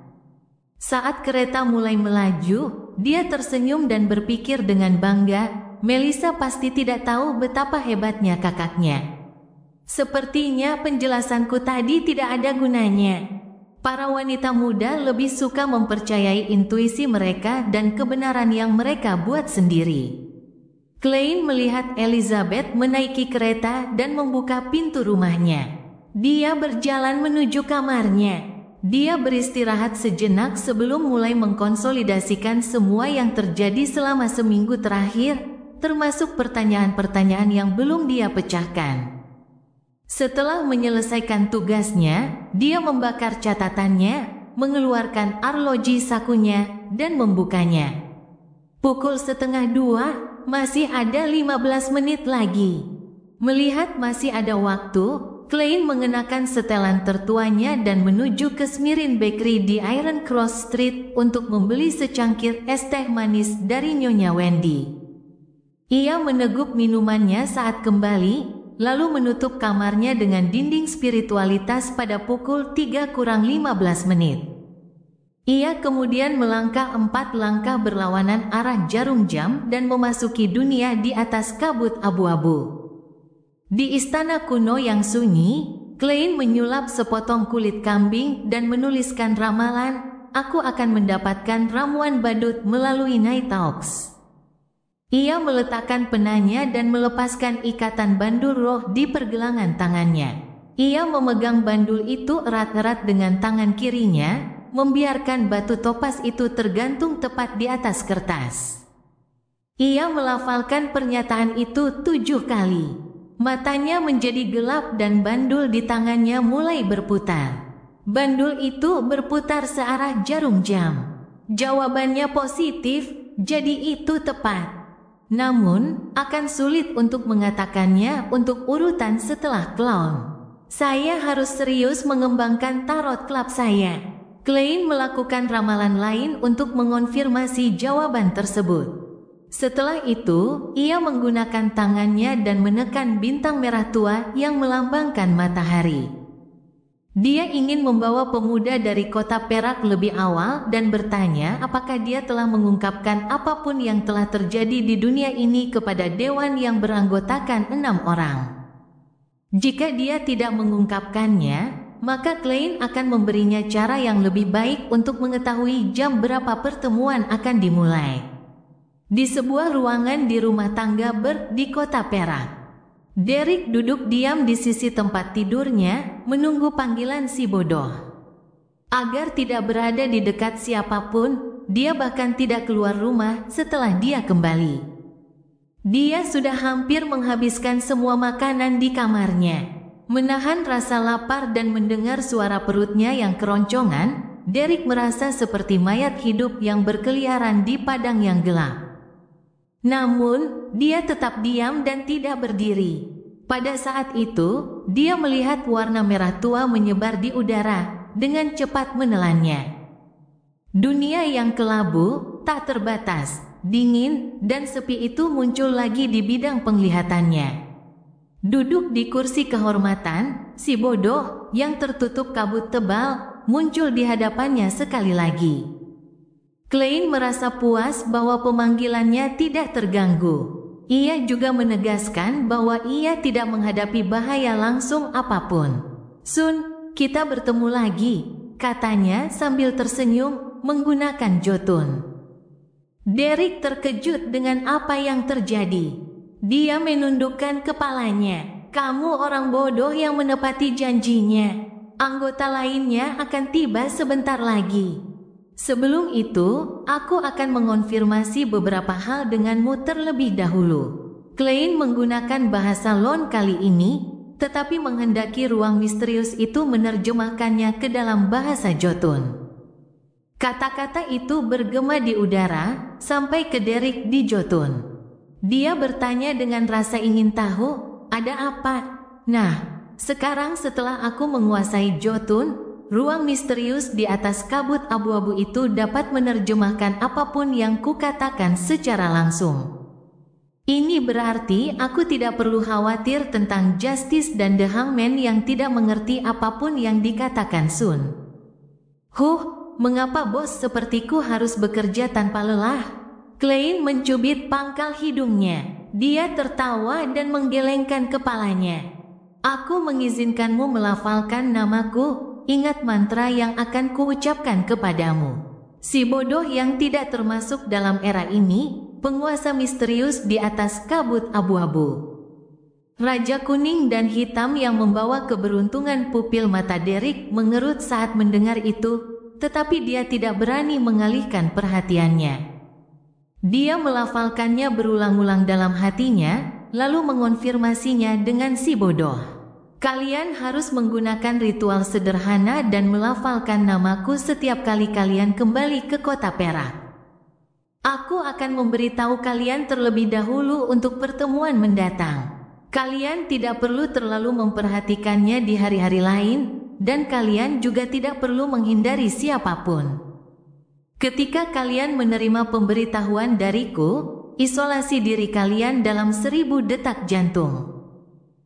Speaker 2: Saat kereta mulai melaju, dia tersenyum dan berpikir dengan bangga, Melissa pasti tidak tahu betapa hebatnya kakaknya. Sepertinya penjelasanku tadi tidak ada gunanya. Para wanita muda lebih suka mempercayai intuisi mereka dan kebenaran yang mereka buat sendiri. Klein melihat Elizabeth menaiki kereta dan membuka pintu rumahnya. Dia berjalan menuju kamarnya. Dia beristirahat sejenak sebelum mulai mengkonsolidasikan semua yang terjadi selama seminggu terakhir, termasuk pertanyaan-pertanyaan yang belum dia pecahkan. Setelah menyelesaikan tugasnya, dia membakar catatannya, mengeluarkan arloji sakunya, dan membukanya. Pukul 1:30, masih ada 15 menit lagi. Melihat masih ada waktu, Klein mengenakan setelan tertuanya dan menuju ke Smirin Bakery di Iron Cross Street untuk membeli secangkir es teh manis dari Nyonya Wendy. Ia meneguk minumannya saat kembali, lalu menutup kamarnya dengan dinding spiritualitas pada pukul 3:15 menit. Ia kemudian melangkah 4 langkah berlawanan arah jarum jam dan memasuki dunia di atas kabut abu-abu. Di istana kuno yang sunyi, Klein menyulap sepotong kulit kambing dan menuliskan ramalan, "Aku akan mendapatkan ramuan badut melalui Night Talks." Ia meletakkan penanya dan melepaskan ikatan bandul roh di pergelangan tangannya. Ia memegang bandul itu erat-erat dengan tangan kirinya, membiarkan batu topas itu tergantung tepat di atas kertas. Ia melafalkan pernyataan itu 7 kali. Matanya menjadi gelap dan bandul di tangannya mulai berputar. Bandul itu berputar searah jarum jam. Jawabannya positif, jadi itu tepat. Namun, akan sulit untuk mengatakannya untuk urutan setelah clown. Saya harus serius mengembangkan tarot klub saya. Klein melakukan ramalan lain untuk mengonfirmasi jawaban tersebut. Setelah itu, ia menggunakan tangannya dan menekan bintang merah tua yang melambangkan matahari. Dia ingin membawa pemuda dari kota Perak lebih awal dan bertanya apakah dia telah mengungkapkan apapun yang telah terjadi di dunia ini kepada dewan yang beranggotakan 6 orang. Jika dia tidak mengungkapkannya, maka Klein akan memberinya cara yang lebih baik untuk mengetahui jam berapa pertemuan akan dimulai. Di sebuah ruangan di rumah tangga Bert di kota Perak, Derek duduk diam di sisi tempat tidurnya, menunggu panggilan si bodoh. Agar tidak berada di dekat siapapun, dia bahkan tidak keluar rumah setelah dia kembali. Dia sudah hampir menghabiskan semua makanan di kamarnya. Menahan rasa lapar dan mendengar suara perutnya yang keroncongan, Derek merasa seperti mayat hidup yang berkeliaran di padang yang gelap. Namun, dia tetap diam dan tidak berdiri. Pada saat itu, dia melihat warna merah tua menyebar di udara, dengan cepat menelannya. Dunia yang kelabu, tak terbatas, dingin, dan sepi itu muncul lagi di bidang penglihatannya. Duduk di kursi kehormatan, si bodoh, yang tertutup kabut tebal, muncul di hadapannya sekali lagi. Klein merasa puas bahwa pemanggilannya tidak terganggu. Ia juga menegaskan bahwa ia tidak menghadapi bahaya langsung apapun. "Sun, kita bertemu lagi," katanya sambil tersenyum menggunakan jotun. Derek terkejut dengan apa yang terjadi. Dia menundukkan kepalanya. "Kamu orang bodoh yang menepati janjinya. Anggota lainnya akan tiba sebentar lagi. Sebelum itu, aku akan mengonfirmasi beberapa hal denganmu terlebih dahulu." Klein menggunakan bahasa Lon kali ini, tetapi menghendaki ruang misterius itu menerjemahkannya ke dalam bahasa Jotun. Kata-kata itu bergema di udara, sampai ke Derek di Jotun. Dia bertanya dengan rasa ingin tahu, "Ada apa?" Nah, sekarang setelah aku menguasai Jotun, ruang misterius di atas kabut abu-abu itu dapat menerjemahkan apapun yang kukatakan secara langsung. Ini berarti aku tidak perlu khawatir tentang Justice dan The Hangman yang tidak mengerti apapun yang dikatakan Sun. Mengapa bos sepertiku harus bekerja tanpa lelah? Klein mencubit pangkal hidungnya. Dia tertawa dan menggelengkan kepalanya. "Aku mengizinkanmu melafalkan namaku. Ingat mantra yang akan kuucapkan kepadamu." Si bodoh yang tidak termasuk dalam era ini, penguasa misterius di atas kabut abu-abu. Raja kuning dan hitam yang membawa keberuntungan. Pupil mata Derek mengerut saat mendengar itu, tetapi dia tidak berani mengalihkan perhatiannya. Dia melafalkannya berulang-ulang dalam hatinya, lalu mengonfirmasinya dengan si bodoh. "Kalian harus menggunakan ritual sederhana dan melafalkan namaku setiap kali kalian kembali ke kota Perak. Aku akan memberitahu kalian terlebih dahulu untuk pertemuan mendatang. Kalian tidak perlu terlalu memperhatikannya di hari-hari lain, dan kalian juga tidak perlu menghindari siapapun. Ketika kalian menerima pemberitahuan dariku, isolasi diri kalian dalam 1000 detak jantung."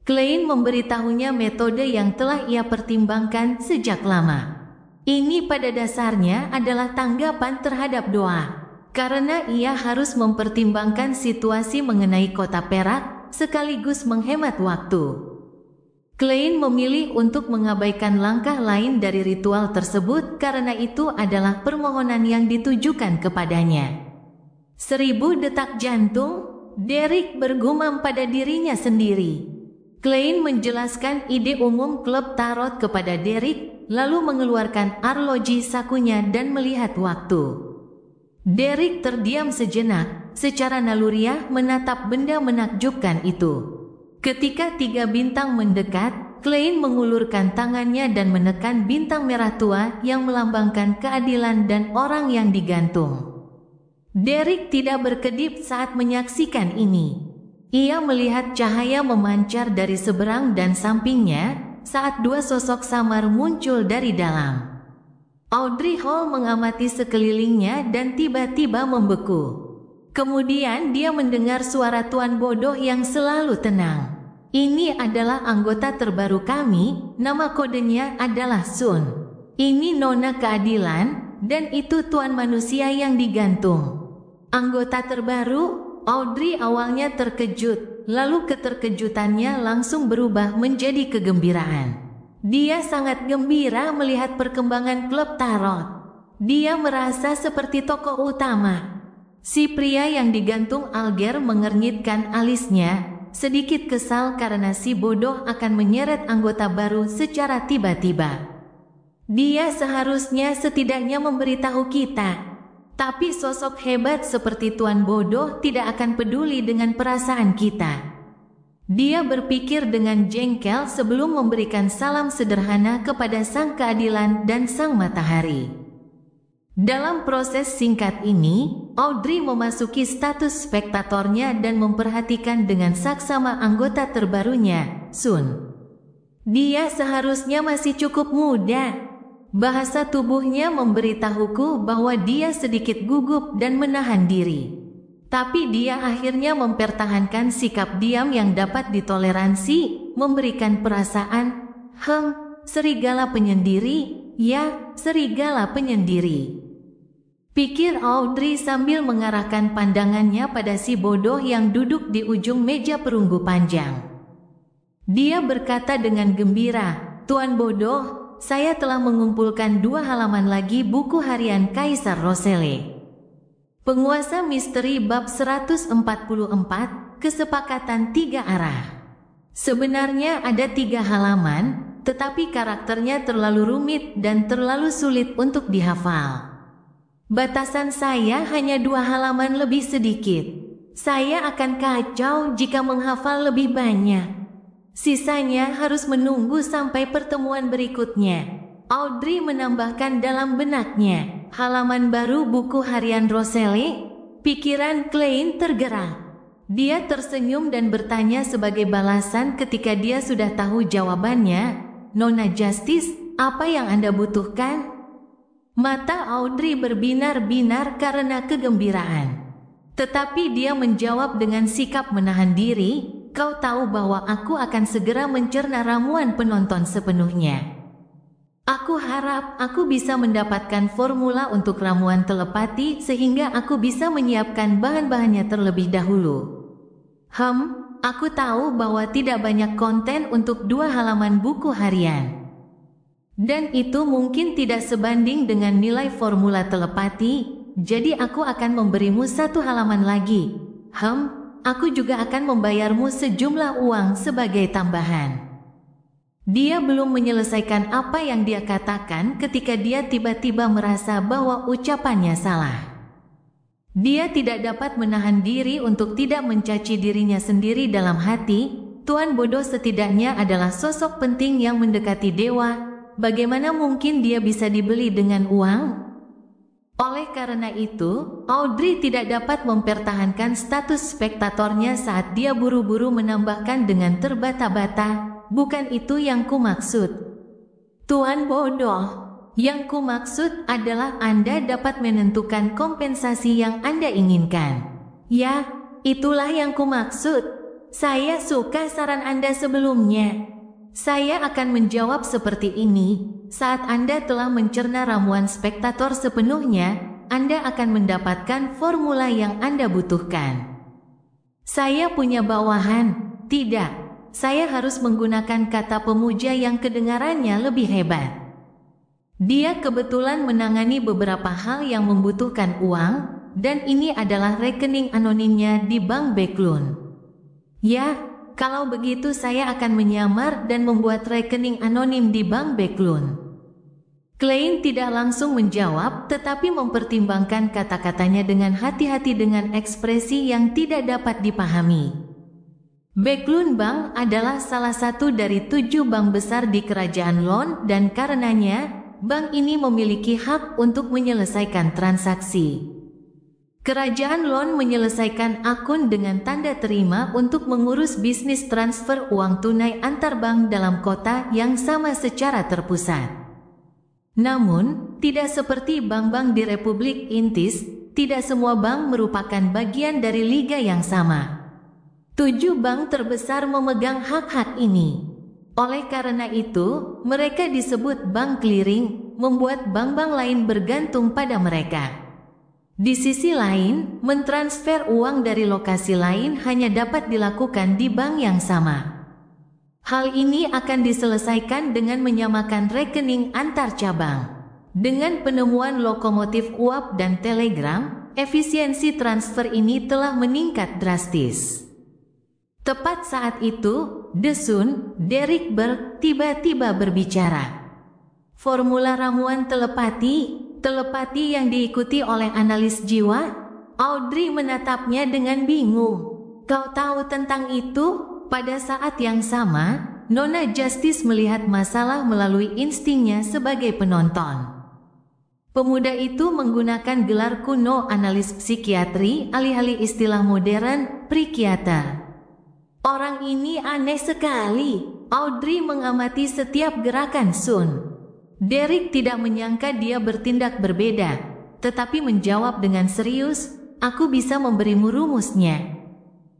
Speaker 2: Klein memberitahunya metode yang telah ia pertimbangkan sejak lama. Ini pada dasarnya adalah tanggapan terhadap doa, karena ia harus mempertimbangkan situasi mengenai kota Perak, sekaligus menghemat waktu. Klein memilih untuk mengabaikan langkah lain dari ritual tersebut karena itu adalah permohonan yang ditujukan kepadanya. 1000 detak jantung, Derek bergumam pada dirinya sendiri. Klein menjelaskan ide umum klub tarot kepada Derek, lalu mengeluarkan arloji sakunya dan melihat waktu. Derek terdiam sejenak, secara naluriah menatap benda menakjubkan itu. Ketika 3 bintang mendekat, Klein mengulurkan tangannya dan menekan bintang merah tua yang melambangkan keadilan dan orang yang digantung. Derek tidak berkedip saat menyaksikan ini. Ia melihat cahaya memancar dari seberang dan sampingnya saat 2 sosok samar muncul dari dalam. Audrey Hall mengamati sekelilingnya dan tiba-tiba membeku. Kemudian dia mendengar suara tuan bodoh yang selalu tenang. "Ini adalah anggota terbaru kami, nama kodenya adalah Sun. Ini Nona Keadilan, dan itu tuan manusia yang digantung." Anggota terbaru? Audrey awalnya terkejut, lalu keterkejutannya langsung berubah menjadi kegembiraan. Dia sangat gembira melihat perkembangan klub tarot. Dia merasa seperti tokoh utama. Si pria yang digantung Alger mengernyitkan alisnya, sedikit kesal karena si bodoh akan menyeret anggota baru secara tiba-tiba. Dia seharusnya setidaknya memberitahu kita. Tapi sosok hebat seperti Tuan Bodoh tidak akan peduli dengan perasaan kita. Dia berpikir dengan jengkel sebelum memberikan salam sederhana kepada Sang Keadilan dan Sang Matahari. Dalam proses singkat ini, Audrey memasuki status spektatornya dan memperhatikan dengan saksama anggota terbarunya, Sun. Dia seharusnya masih cukup muda. Bahasa tubuhnya memberitahuku bahwa dia sedikit gugup dan menahan diri. Tapi dia akhirnya mempertahankan sikap diam yang dapat ditoleransi, memberikan perasaan, serigala penyendiri, ya, serigala penyendiri. Pikir Audrey sambil mengarahkan pandangannya pada si bodoh yang duduk di ujung meja perunggu panjang. Dia berkata dengan gembira, "Tuan Bodoh, saya telah mengumpulkan 2 halaman lagi buku harian Kaisar Roselle. Penguasa Misteri bab 144, kesepakatan 3 arah. Sebenarnya ada 3 halaman, tetapi karakternya terlalu rumit dan terlalu sulit untuk dihafal. Batasan saya hanya 2 halaman lebih sedikit. Saya akan kacau jika menghafal lebih banyak. Sisanya harus menunggu sampai pertemuan berikutnya." Audrey menambahkan dalam benaknya, "Halaman baru buku harian Roselle?" Pikiran Klein tergerak. Dia tersenyum dan bertanya sebagai balasan ketika dia sudah tahu jawabannya, "Nona Justice, apa yang Anda butuhkan?" Mata Audrey berbinar-binar karena kegembiraan. Tetapi dia menjawab dengan sikap menahan diri, "Kau tahu bahwa aku akan segera mencerna ramuan penonton sepenuhnya. Aku harap aku bisa mendapatkan formula untuk ramuan telepati sehingga aku bisa menyiapkan bahan-bahannya terlebih dahulu. Aku tahu bahwa tidak banyak konten untuk 2 halaman buku harian. Dan itu mungkin tidak sebanding dengan nilai formula telepati, jadi aku akan memberimu 1 halaman lagi. Aku juga akan membayarmu sejumlah uang sebagai tambahan." Dia belum menyelesaikan apa yang dia katakan ketika dia tiba-tiba merasa bahwa ucapannya salah. Dia tidak dapat menahan diri untuk tidak mencaci dirinya sendiri dalam hati. Tuan Bodoh setidaknya adalah sosok penting yang mendekati dewa. Bagaimana mungkin dia bisa dibeli dengan uang? Oleh karena itu, Audrey tidak dapat mempertahankan status spektatornya saat dia buru-buru menambahkan dengan terbata-bata, "Bukan itu yang kumaksud, Tuan Bodoh. Yang kumaksud adalah Anda dapat menentukan kompensasi yang Anda inginkan." "Ya, itulah yang kumaksud. Saya suka saran Anda sebelumnya. Saya akan menjawab seperti ini. Saat Anda telah mencerna ramuan spektator sepenuhnya, Anda akan mendapatkan formula yang Anda butuhkan." "Saya punya bawahan." "Tidak, saya harus menggunakan kata pemuja yang kedengarannya lebih hebat. Dia kebetulan menangani beberapa hal yang membutuhkan uang, dan ini adalah rekening anonimnya di Bank Beklun." "Ya, kalau begitu saya akan menyamar dan membuat rekening anonim di Bank Beklun." Klein tidak langsung menjawab, tetapi mempertimbangkan kata-katanya dengan hati-hati dengan ekspresi yang tidak dapat dipahami. Beklun Bank adalah salah satu dari 7 bank besar di Kerajaan Lon dan karenanya, bank ini memiliki hak untuk menyelesaikan transaksi. Kerajaan Lon menyelesaikan akun dengan tanda terima untuk mengurus bisnis transfer uang tunai antar bank dalam kota yang sama secara terpusat. Namun, tidak seperti bank-bank di Republik Intis, tidak semua bank merupakan bagian dari liga yang sama. 7 bank terbesar memegang hak-hak ini. Oleh karena itu, mereka disebut bank clearing, membuat bank-bank lain bergantung pada mereka. Di sisi lain, mentransfer uang dari lokasi lain hanya dapat dilakukan di bank yang sama. Hal ini akan diselesaikan dengan menyamakan rekening antar cabang. Dengan penemuan lokomotif uap dan telegram, efisiensi transfer ini telah meningkat drastis. Tepat saat itu, Desun, Derek Berg tiba-tiba berbicara. Formula ramuan telepati yang diikuti oleh analis jiwa. Audrey menatapnya dengan bingung. Kau tahu tentang itu? Pada saat yang sama, Nona Justice melihat masalah melalui instingnya sebagai penonton. Pemuda itu menggunakan gelar kuno analis psikiatri alih-alih istilah modern, psikiater. Orang ini aneh sekali. Audrey mengamati setiap gerakan Sun. Derek tidak menyangka dia bertindak berbeda, tetapi menjawab dengan serius, "Aku bisa memberimu rumusnya."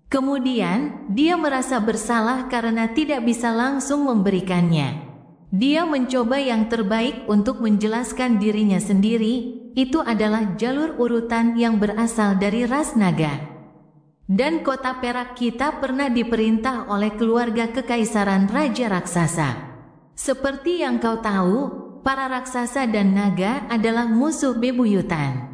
Speaker 2: Kemudian, dia merasa bersalah karena tidak bisa langsung memberikannya. Dia mencoba yang terbaik untuk menjelaskan dirinya sendiri, itu adalah jalur urutan yang berasal dari ras naga. Dan kota perak kita pernah diperintah oleh keluarga kekaisaran Raja Raksasa. Seperti yang kau tahu, para raksasa dan naga adalah musuh bebuyutan.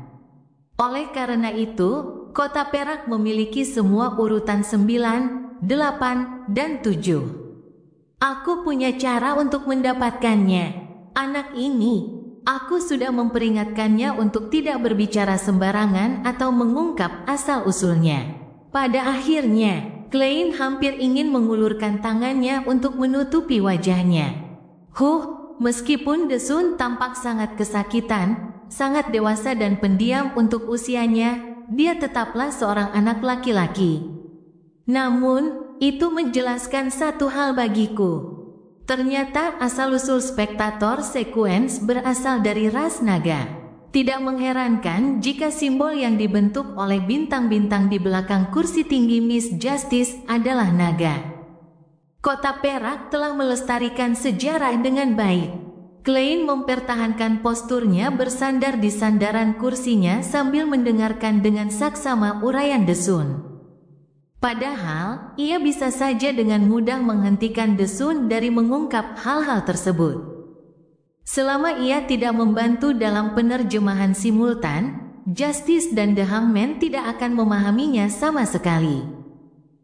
Speaker 2: Oleh karena itu, kota perak memiliki semua urutan 9, 8, dan 7. Aku punya cara untuk mendapatkannya. Anak ini, aku sudah memperingatkannya untuk tidak berbicara sembarangan atau mengungkap asal-usulnya. Pada akhirnya, Klein hampir ingin mengulurkan tangannya untuk menutupi wajahnya. Meskipun Desun tampak sangat kesakitan, sangat dewasa dan pendiam untuk usianya, dia tetaplah seorang anak laki-laki. Namun, itu menjelaskan satu hal bagiku. Ternyata asal-usul spektator sekuens berasal dari ras naga. Tidak mengherankan jika simbol yang dibentuk oleh bintang-bintang di belakang kursi tinggi Miss Justice adalah naga. Kota perak telah melestarikan sejarah dengan baik. Klein mempertahankan posturnya bersandar di sandaran kursinya sambil mendengarkan dengan saksama uraian Desun. Padahal, ia bisa saja dengan mudah menghentikan Desun dari mengungkap hal-hal tersebut. Selama ia tidak membantu dalam penerjemahan simultan, Justice dan The Hangman tidak akan memahaminya sama sekali.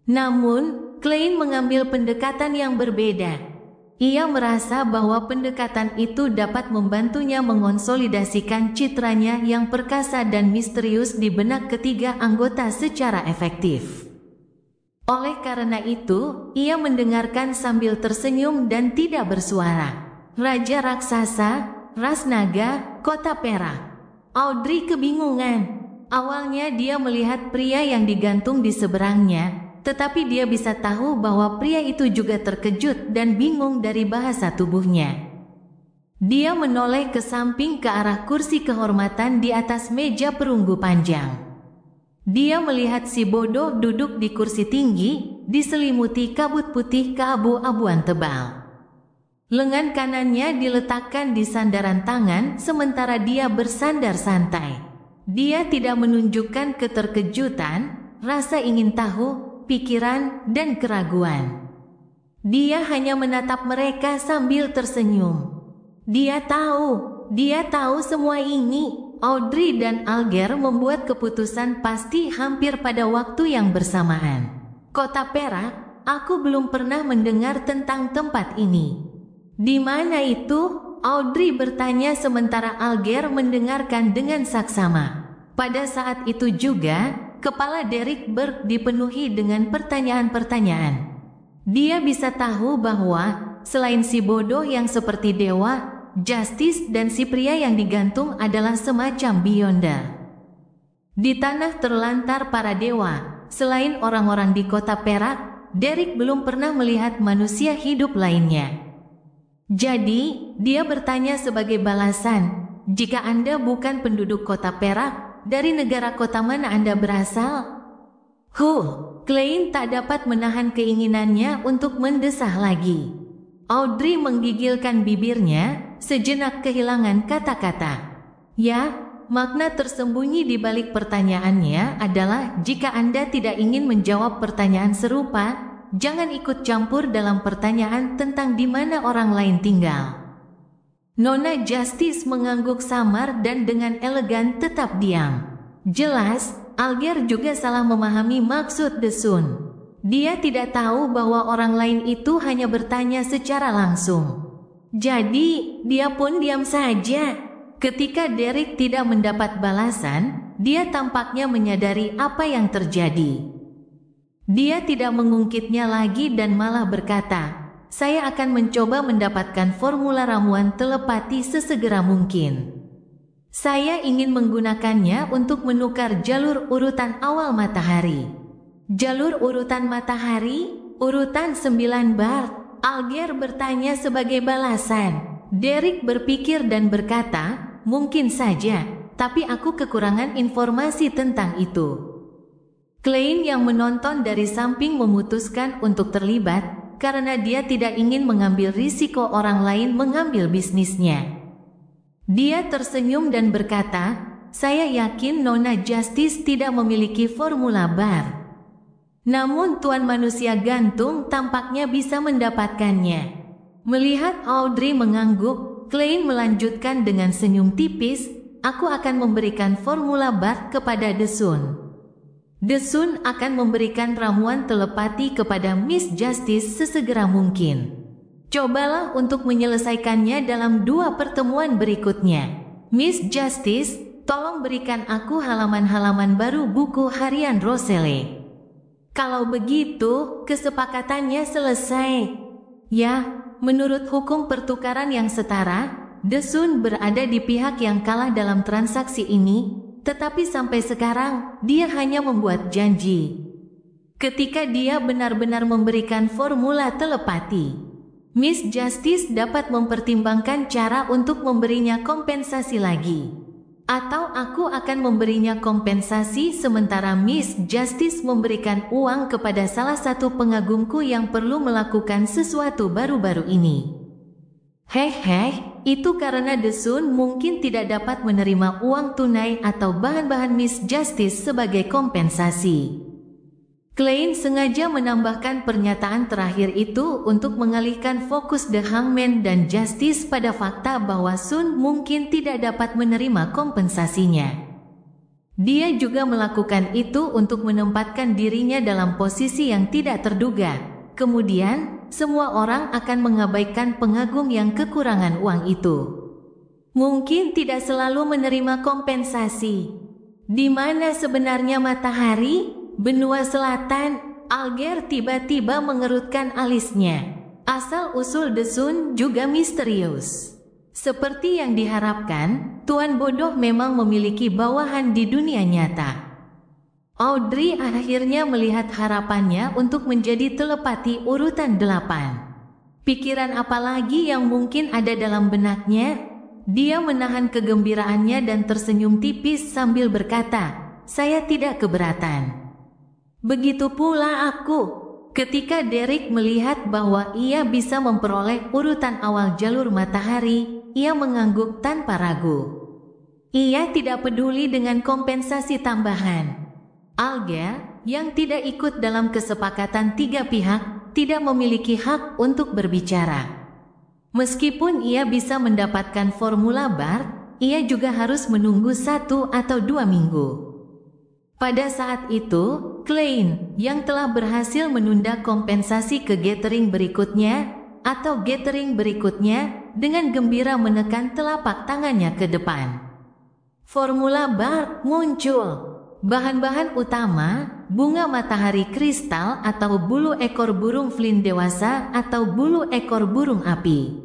Speaker 2: Namun, Klein mengambil pendekatan yang berbeda. Ia merasa bahwa pendekatan itu dapat membantunya mengonsolidasikan citranya yang perkasa dan misterius di benak ketiga anggota secara efektif. Oleh karena itu, ia mendengarkan sambil tersenyum dan tidak bersuara. Raja Raksasa, Ras Naga, Kota Perak. Audrey kebingungan. Awalnya dia melihat pria yang digantung di seberangnya, tetapi dia bisa tahu bahwa pria itu juga terkejut dan bingung dari bahasa tubuhnya. Dia menoleh ke samping ke arah kursi kehormatan di atas meja perunggu panjang. Dia melihat si bodoh duduk di kursi tinggi, diselimuti kabut putih keabu-abuan tebal. Lengan kanannya diletakkan di sandaran tangan, sementara dia bersandar santai. Dia tidak menunjukkan keterkejutan, rasa ingin tahu, pikiran, dan keraguan. Dia hanya menatap mereka sambil tersenyum. Dia tahu semua ini. Audrey dan Alger membuat keputusan pasti hampir pada waktu yang bersamaan. Kota Perak, aku belum pernah mendengar tentang tempat ini. Di mana itu? Audrey bertanya sementara Alger mendengarkan dengan saksama. Pada saat itu juga, kepala Derek Berg dipenuhi dengan pertanyaan-pertanyaan. Dia bisa tahu bahwa, selain si bodoh yang seperti dewa, Justice dan si pria yang digantung adalah semacam beyonder. Di tanah terlantar para dewa, selain orang-orang di Kota Perak, Derek belum pernah melihat manusia hidup lainnya. Jadi, dia bertanya sebagai balasan, jika Anda bukan penduduk Kota Perak, dari negara kota mana Anda berasal? Klein tak dapat menahan keinginannya untuk mendesah lagi. Audrey menggigilkan bibirnya, sejenak kehilangan kata-kata. Ya, makna tersembunyi di balik pertanyaannya adalah jika Anda tidak ingin menjawab pertanyaan serupa, jangan ikut campur dalam pertanyaan tentang di mana orang lain tinggal. Nona Justice mengangguk samar dan dengan elegan tetap diam. Jelas, Alger juga salah memahami maksud Desun. Dia tidak tahu bahwa orang lain itu hanya bertanya secara langsung. Jadi, dia pun diam saja. Ketika Derek tidak mendapat balasan, dia tampaknya menyadari apa yang terjadi. Dia tidak mengungkitnya lagi dan malah berkata, "Saya akan mencoba mendapatkan formula ramuan telepati sesegera mungkin. Saya ingin menggunakannya untuk menukar jalur urutan awal matahari." Jalur urutan matahari? Urutan 9 bar? Alger bertanya sebagai balasan. Derek berpikir dan berkata, "Mungkin saja, tapi aku kekurangan informasi tentang itu." Klein yang menonton dari samping memutuskan untuk terlibat karena dia tidak ingin mengambil risiko orang lain mengambil bisnisnya. Dia tersenyum dan berkata, "Saya yakin Nona Justice tidak memiliki formula bar. Namun Tuan Manusia Gantung tampaknya bisa mendapatkannya." Melihat Audrey mengangguk, Klein melanjutkan dengan senyum tipis, "Aku akan memberikan formula bar kepada Desun. Desun akan memberikan ramuan telepati kepada Miss Justice sesegera mungkin. Cobalah untuk menyelesaikannya dalam 2 pertemuan berikutnya. Miss Justice, tolong berikan aku halaman-halaman baru buku harian Roselle." Kalau begitu, kesepakatannya selesai. Ya, menurut hukum pertukaran yang setara, Desun berada di pihak yang kalah dalam transaksi ini. Tetapi sampai sekarang, dia hanya membuat janji. Ketika dia benar-benar memberikan formula telepati, Miss Justice dapat mempertimbangkan cara untuk memberinya kompensasi lagi. Atau aku akan memberinya kompensasi sementara Miss Justice memberikan uang kepada salah satu pengagumku yang perlu melakukan sesuatu baru-baru ini. Itu karena Desun mungkin tidak dapat menerima uang tunai atau bahan-bahan Miss Justice sebagai kompensasi. Klein sengaja menambahkan pernyataan terakhir itu untuk mengalihkan fokus The Hangman dan Justice pada fakta bahwa Sun mungkin tidak dapat menerima kompensasinya. Dia juga melakukan itu untuk menempatkan dirinya dalam posisi yang tidak terduga. Kemudian, semua orang akan mengabaikan pengagum yang kekurangan uang itu. Mungkin tidak selalu menerima kompensasi. Di mana sebenarnya matahari? Benua Selatan. Alger tiba-tiba mengerutkan alisnya. Asal-usul Desun juga misterius. Seperti yang diharapkan, Tuan Bodoh memang memiliki bawahan di dunia nyata. Audrey akhirnya melihat harapannya untuk menjadi telepati urutan 8. Pikiran apa lagi yang mungkin ada dalam benaknya? Dia menahan kegembiraannya dan tersenyum tipis sambil berkata, "Saya tidak keberatan." Begitu pula aku. Ketika Derek melihat bahwa ia bisa memperoleh urutan awal jalur matahari, ia mengangguk tanpa ragu. Ia tidak peduli dengan kompensasi tambahan. Alger, yang tidak ikut dalam kesepakatan 3 pihak, tidak memiliki hak untuk berbicara. Meskipun ia bisa mendapatkan formula bar, ia juga harus menunggu 1 atau 2 minggu. Pada saat itu, Klein, yang telah berhasil menunda kompensasi ke gathering berikutnya, dengan gembira menekan telapak tangannya ke depan. Formula bar muncul. Bahan-bahan utama, bunga matahari kristal atau bulu ekor burung flint dewasa atau bulu ekor burung api.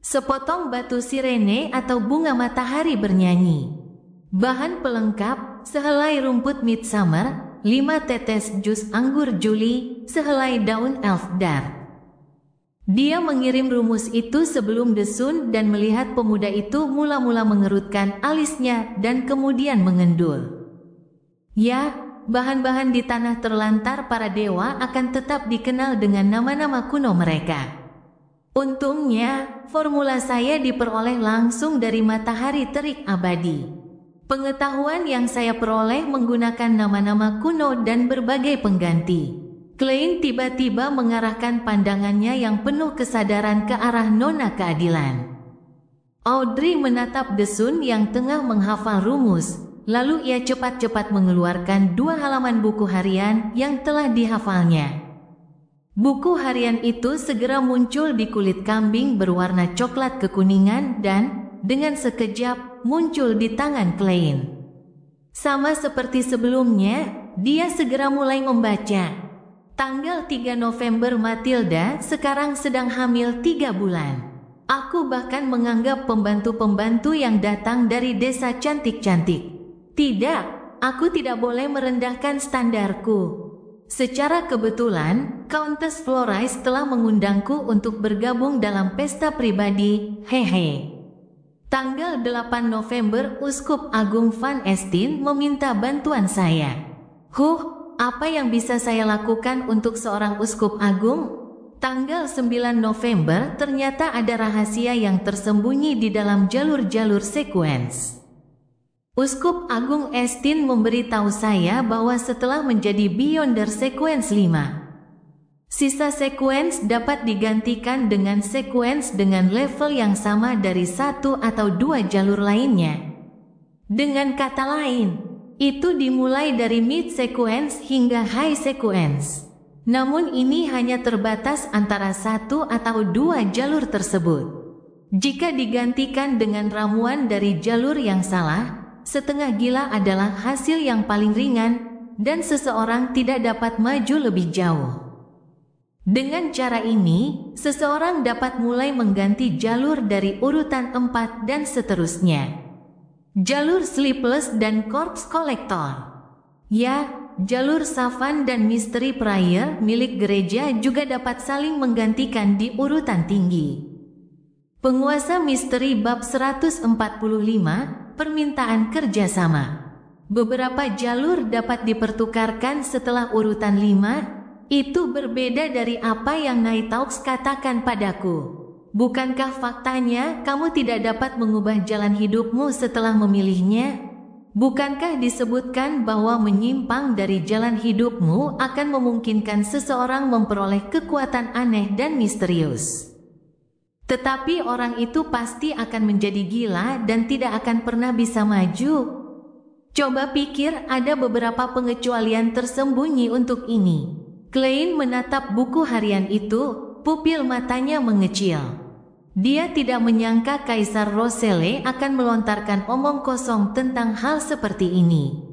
Speaker 2: Sepotong batu sirene atau bunga matahari bernyanyi. Bahan pelengkap, sehelai rumput midsummer, 5 tetes jus anggur Juli, sehelai daun elfdar. Dia mengirim rumus itu sebelum Desun dan melihat pemuda itu mula-mula mengerutkan alisnya dan kemudian mengendul. Ya, bahan-bahan di tanah terlantar para dewa akan tetap dikenal dengan nama-nama kuno mereka. Untungnya, formula saya diperoleh langsung dari matahari terik abadi. Pengetahuan yang saya peroleh menggunakan nama-nama kuno dan berbagai pengganti. Klein tiba-tiba mengarahkan pandangannya yang penuh kesadaran ke arah Nona Keadilan. Audrey menatap Desun yang tengah menghafal rumus, lalu ia cepat-cepat mengeluarkan 2 halaman buku harian yang telah dihafalnya. Buku harian itu segera muncul di kulit kambing berwarna coklat kekuningan dan, dengan sekejap, muncul di tangan Klein. Sama seperti sebelumnya, dia segera mulai membaca. Tanggal 3 November Matilda sekarang sedang hamil 3 bulan. Aku bahkan menganggap pembantu-pembantu yang datang dari desa cantik-cantik. Tidak, aku tidak boleh merendahkan standarku. Secara kebetulan, Countess Florence telah mengundangku untuk bergabung dalam pesta pribadi, hehe. Tanggal 8 November Uskup Agung Van Estin meminta bantuan saya. Apa yang bisa saya lakukan untuk seorang uskup agung? Tanggal 9 November ternyata ada rahasia yang tersembunyi di dalam jalur-jalur sekuens. Uskup Agung Estin memberitahu saya bahwa setelah menjadi Beyonder Sekuens 5, sisa sekuens dapat digantikan dengan sekuens dengan level yang sama dari 1 atau 2 jalur lainnya. Dengan kata lain, itu dimulai dari mid sequence hingga high sequence. Namun ini hanya terbatas antara 1 atau 2 jalur tersebut. Jika digantikan dengan ramuan dari jalur yang salah, setengah gila adalah hasil yang paling ringan dan seseorang tidak dapat maju lebih jauh. Dengan cara ini, seseorang dapat mulai mengganti jalur dari urutan 4 dan seterusnya. Jalur Sleepless dan Corpse Collector. Ya, jalur Savan dan Mystery Prayer milik gereja juga dapat saling menggantikan di urutan tinggi. Penguasa misteri bab 145, permintaan kerjasama. Beberapa jalur dapat dipertukarkan setelah urutan 5, itu berbeda dari apa yang Nighthawks katakan padaku. Bukankah faktanya kamu tidak dapat mengubah jalan hidupmu setelah memilihnya? Bukankah disebutkan bahwa menyimpang dari jalan hidupmu akan memungkinkan seseorang memperoleh kekuatan aneh dan misterius? Tetapi orang itu pasti akan menjadi gila dan tidak akan pernah bisa maju. Coba pikir, ada beberapa pengecualian tersembunyi untuk ini. Klein menatap buku harian itu, pupil matanya mengecil. Dia tidak menyangka Kaisar Roselle akan melontarkan omong kosong tentang hal seperti ini.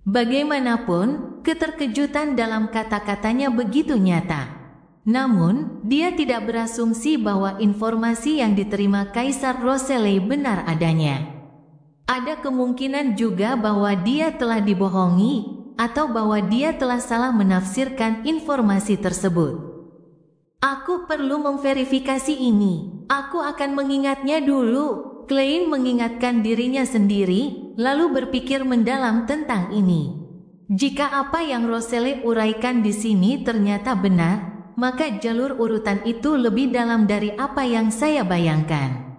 Speaker 2: Bagaimanapun, keterkejutan dalam kata-katanya begitu nyata. Namun, dia tidak berasumsi bahwa informasi yang diterima Kaisar Roselle benar adanya. Ada kemungkinan juga bahwa dia telah dibohongi, atau bahwa dia telah salah menafsirkan informasi tersebut. Aku perlu memverifikasi ini. Aku akan mengingatnya dulu. Klein mengingatkan dirinya sendiri, lalu berpikir mendalam tentang ini. Jika apa yang Roselle uraikan di sini ternyata benar, maka jalur urutan itu lebih dalam dari apa yang saya bayangkan.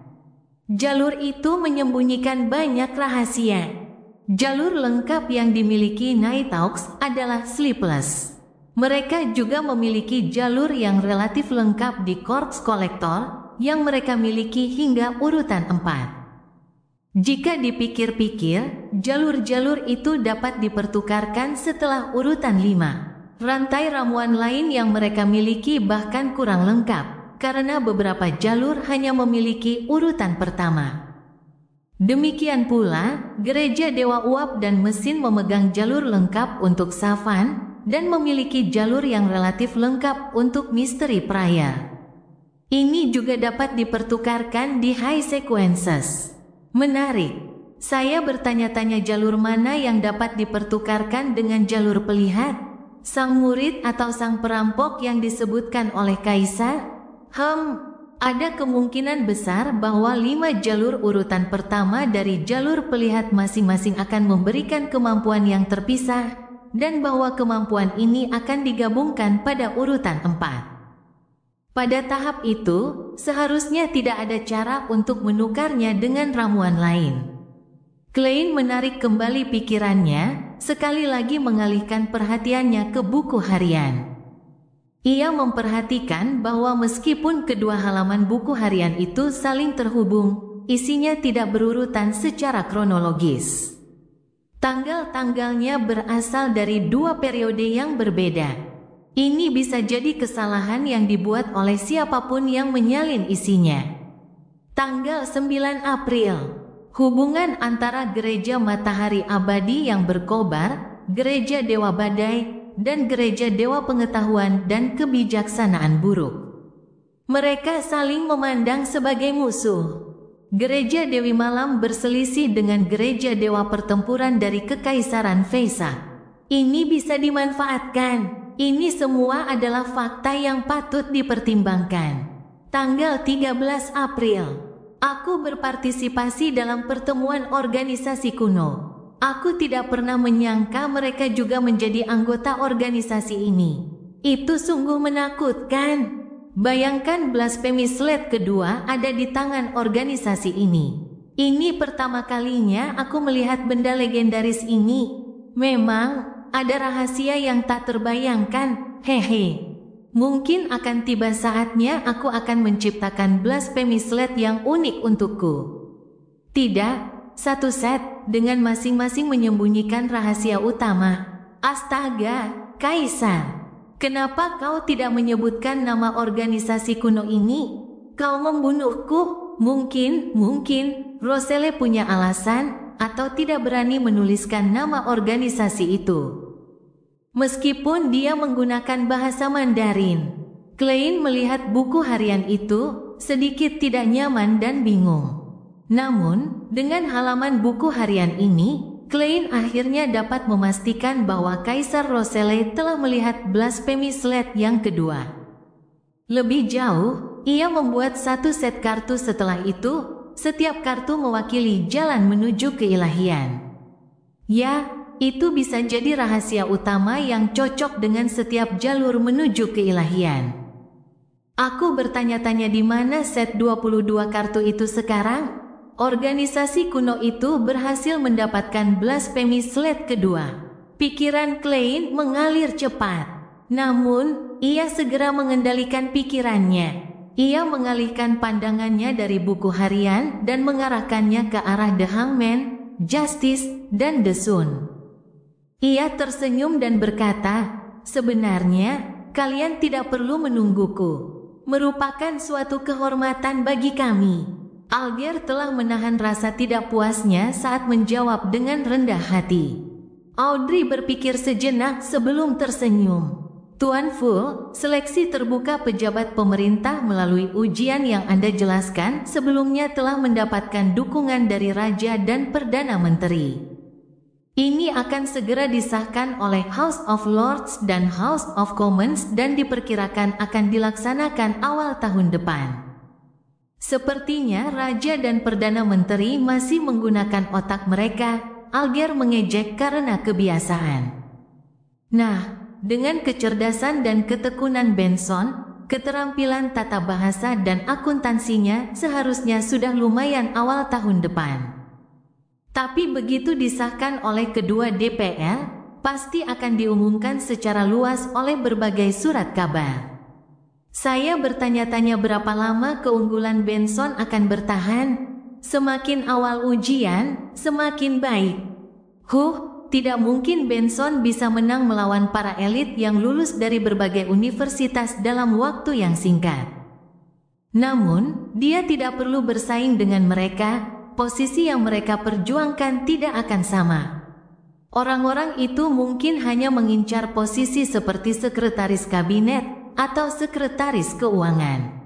Speaker 2: Jalur itu menyembunyikan banyak rahasia. Jalur lengkap yang dimiliki Nighthawks adalah Sleepless. Mereka juga memiliki jalur yang relatif lengkap di Corpse Collector yang mereka miliki hingga urutan 4. Jika dipikir-pikir, jalur-jalur itu dapat dipertukarkan setelah urutan 5. Rantai ramuan lain yang mereka miliki bahkan kurang lengkap, karena beberapa jalur hanya memiliki urutan pertama. Demikian pula, gereja Dewa Uap dan mesin memegang jalur lengkap untuk Savan, dan memiliki jalur yang relatif lengkap untuk Mystery Prayer. Ini juga dapat dipertukarkan di high sequences. Menarik. Saya bertanya-tanya jalur mana yang dapat dipertukarkan dengan jalur pelihat, sang murid atau sang perampok yang disebutkan oleh Kaisar? Ada kemungkinan besar bahwa 5 jalur urutan pertama dari jalur pelihat masing-masing akan memberikan kemampuan yang terpisah, dan bahwa kemampuan ini akan digabungkan pada urutan 4. Pada tahap itu, seharusnya tidak ada cara untuk menukarnya dengan ramuan lain. Klein menarik kembali pikirannya, sekali lagi mengalihkan perhatiannya ke buku harian. Ia memperhatikan bahwa meskipun kedua halaman buku harian itu saling terhubung, isinya tidak berurutan secara kronologis. Tanggal-tanggalnya berasal dari dua periode yang berbeda. Ini bisa jadi kesalahan yang dibuat oleh siapapun yang menyalin isinya. Tanggal 9 April, hubungan antara Gereja Matahari Abadi yang berkobar, Gereja Dewa Badai, dan Gereja Dewa Pengetahuan dan Kebijaksanaan Buruk. Mereka saling memandang sebagai musuh. Gereja Dewi Malam berselisih dengan Gereja Dewa Pertempuran dari Kekaisaran Feisak. Ini bisa dimanfaatkan. Ini semua adalah fakta yang patut dipertimbangkan. Tanggal 13 April, aku berpartisipasi dalam pertemuan organisasi kuno. Aku tidak pernah menyangka mereka juga menjadi anggota organisasi ini. Itu sungguh menakutkan. Bayangkan blasphemy slate kedua ada di tangan organisasi ini. Ini pertama kalinya aku melihat benda legendaris ini. Memang ada rahasia yang tak terbayangkan. Hehe. Mungkin akan tiba saatnya aku akan menciptakan blasphemy slate yang unik untukku. Tidak, satu set dengan masing-masing menyembunyikan rahasia utama. Astaga, Kaisar. Kenapa kau tidak menyebutkan nama organisasi kuno ini? Kau membunuhku? Mungkin Roselle punya alasan atau tidak berani menuliskan nama organisasi itu. Meskipun dia menggunakan bahasa Mandarin, Klein melihat buku harian itu sedikit tidak nyaman dan bingung. Namun, dengan halaman buku harian ini, Klein akhirnya dapat memastikan bahwa Kaisar Roselle telah melihat blasphemy slate yang kedua. Lebih jauh, ia membuat satu set kartu setelah itu, setiap kartu mewakili jalan menuju keilahian. Ya, itu bisa jadi rahasia utama yang cocok dengan setiap jalur menuju keilahian. Aku bertanya-tanya di mana set 22 kartu itu sekarang? Organisasi kuno itu berhasil mendapatkan blasphemy slate kedua. Pikiran Klein mengalir cepat. Namun, ia segera mengendalikan pikirannya. Ia mengalihkan pandangannya dari buku harian dan mengarahkannya ke arah The Hangman, Justice, dan The Sun. Ia tersenyum dan berkata, "Sebenarnya, kalian tidak perlu menungguku. Merupakan suatu kehormatan bagi kami." Alger telah menahan rasa tidak puasnya saat menjawab dengan rendah hati. Audrey berpikir sejenak sebelum tersenyum. Tuan Fu, seleksi terbuka pejabat pemerintah melalui ujian yang Anda jelaskan sebelumnya telah mendapatkan dukungan dari Raja dan Perdana Menteri. Ini akan segera disahkan oleh House of Lords dan House of Commons dan diperkirakan akan dilaksanakan awal tahun depan. Sepertinya Raja dan Perdana Menteri masih menggunakan otak mereka, Alger mengejek karena kebiasaan. Nah, dengan kecerdasan dan ketekunan Benson, keterampilan tata bahasa dan akuntansinya seharusnya sudah lumayan awal tahun depan. Tapi begitu disahkan oleh kedua DPR, pasti akan diumumkan secara luas oleh berbagai surat kabar. Saya bertanya-tanya berapa lama keunggulan Benson akan bertahan. Semakin awal ujian, semakin baik. Tidak mungkin Benson bisa menang melawan para elit yang lulus dari berbagai universitas dalam waktu yang singkat. Namun, dia tidak perlu bersaing dengan mereka, posisi yang mereka perjuangkan tidak akan sama. Orang-orang itu mungkin hanya mengincar posisi seperti sekretaris kabinet, atau sekretaris keuangan.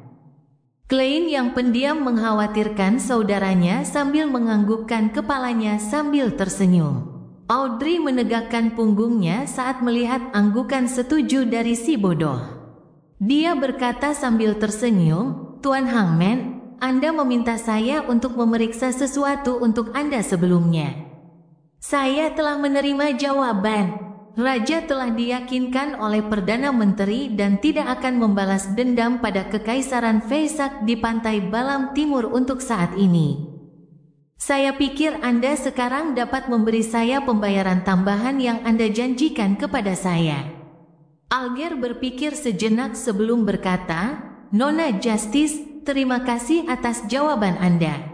Speaker 2: Klein yang pendiam mengkhawatirkan saudaranya sambil menganggukkan kepalanya sambil tersenyum. Audrey menegakkan punggungnya saat melihat anggukan setuju dari si bodoh. Dia berkata sambil tersenyum, "Tuan Hangman, Anda meminta saya untuk memeriksa sesuatu untuk Anda sebelumnya. Saya telah menerima jawaban. Raja telah diyakinkan oleh Perdana Menteri dan tidak akan membalas dendam pada Kekaisaran Feisak di pantai Balam Timur untuk saat ini. Saya pikir Anda sekarang dapat memberi saya pembayaran tambahan yang Anda janjikan kepada saya." Alger berpikir sejenak sebelum berkata, "Nona Justice, terima kasih atas jawaban Anda.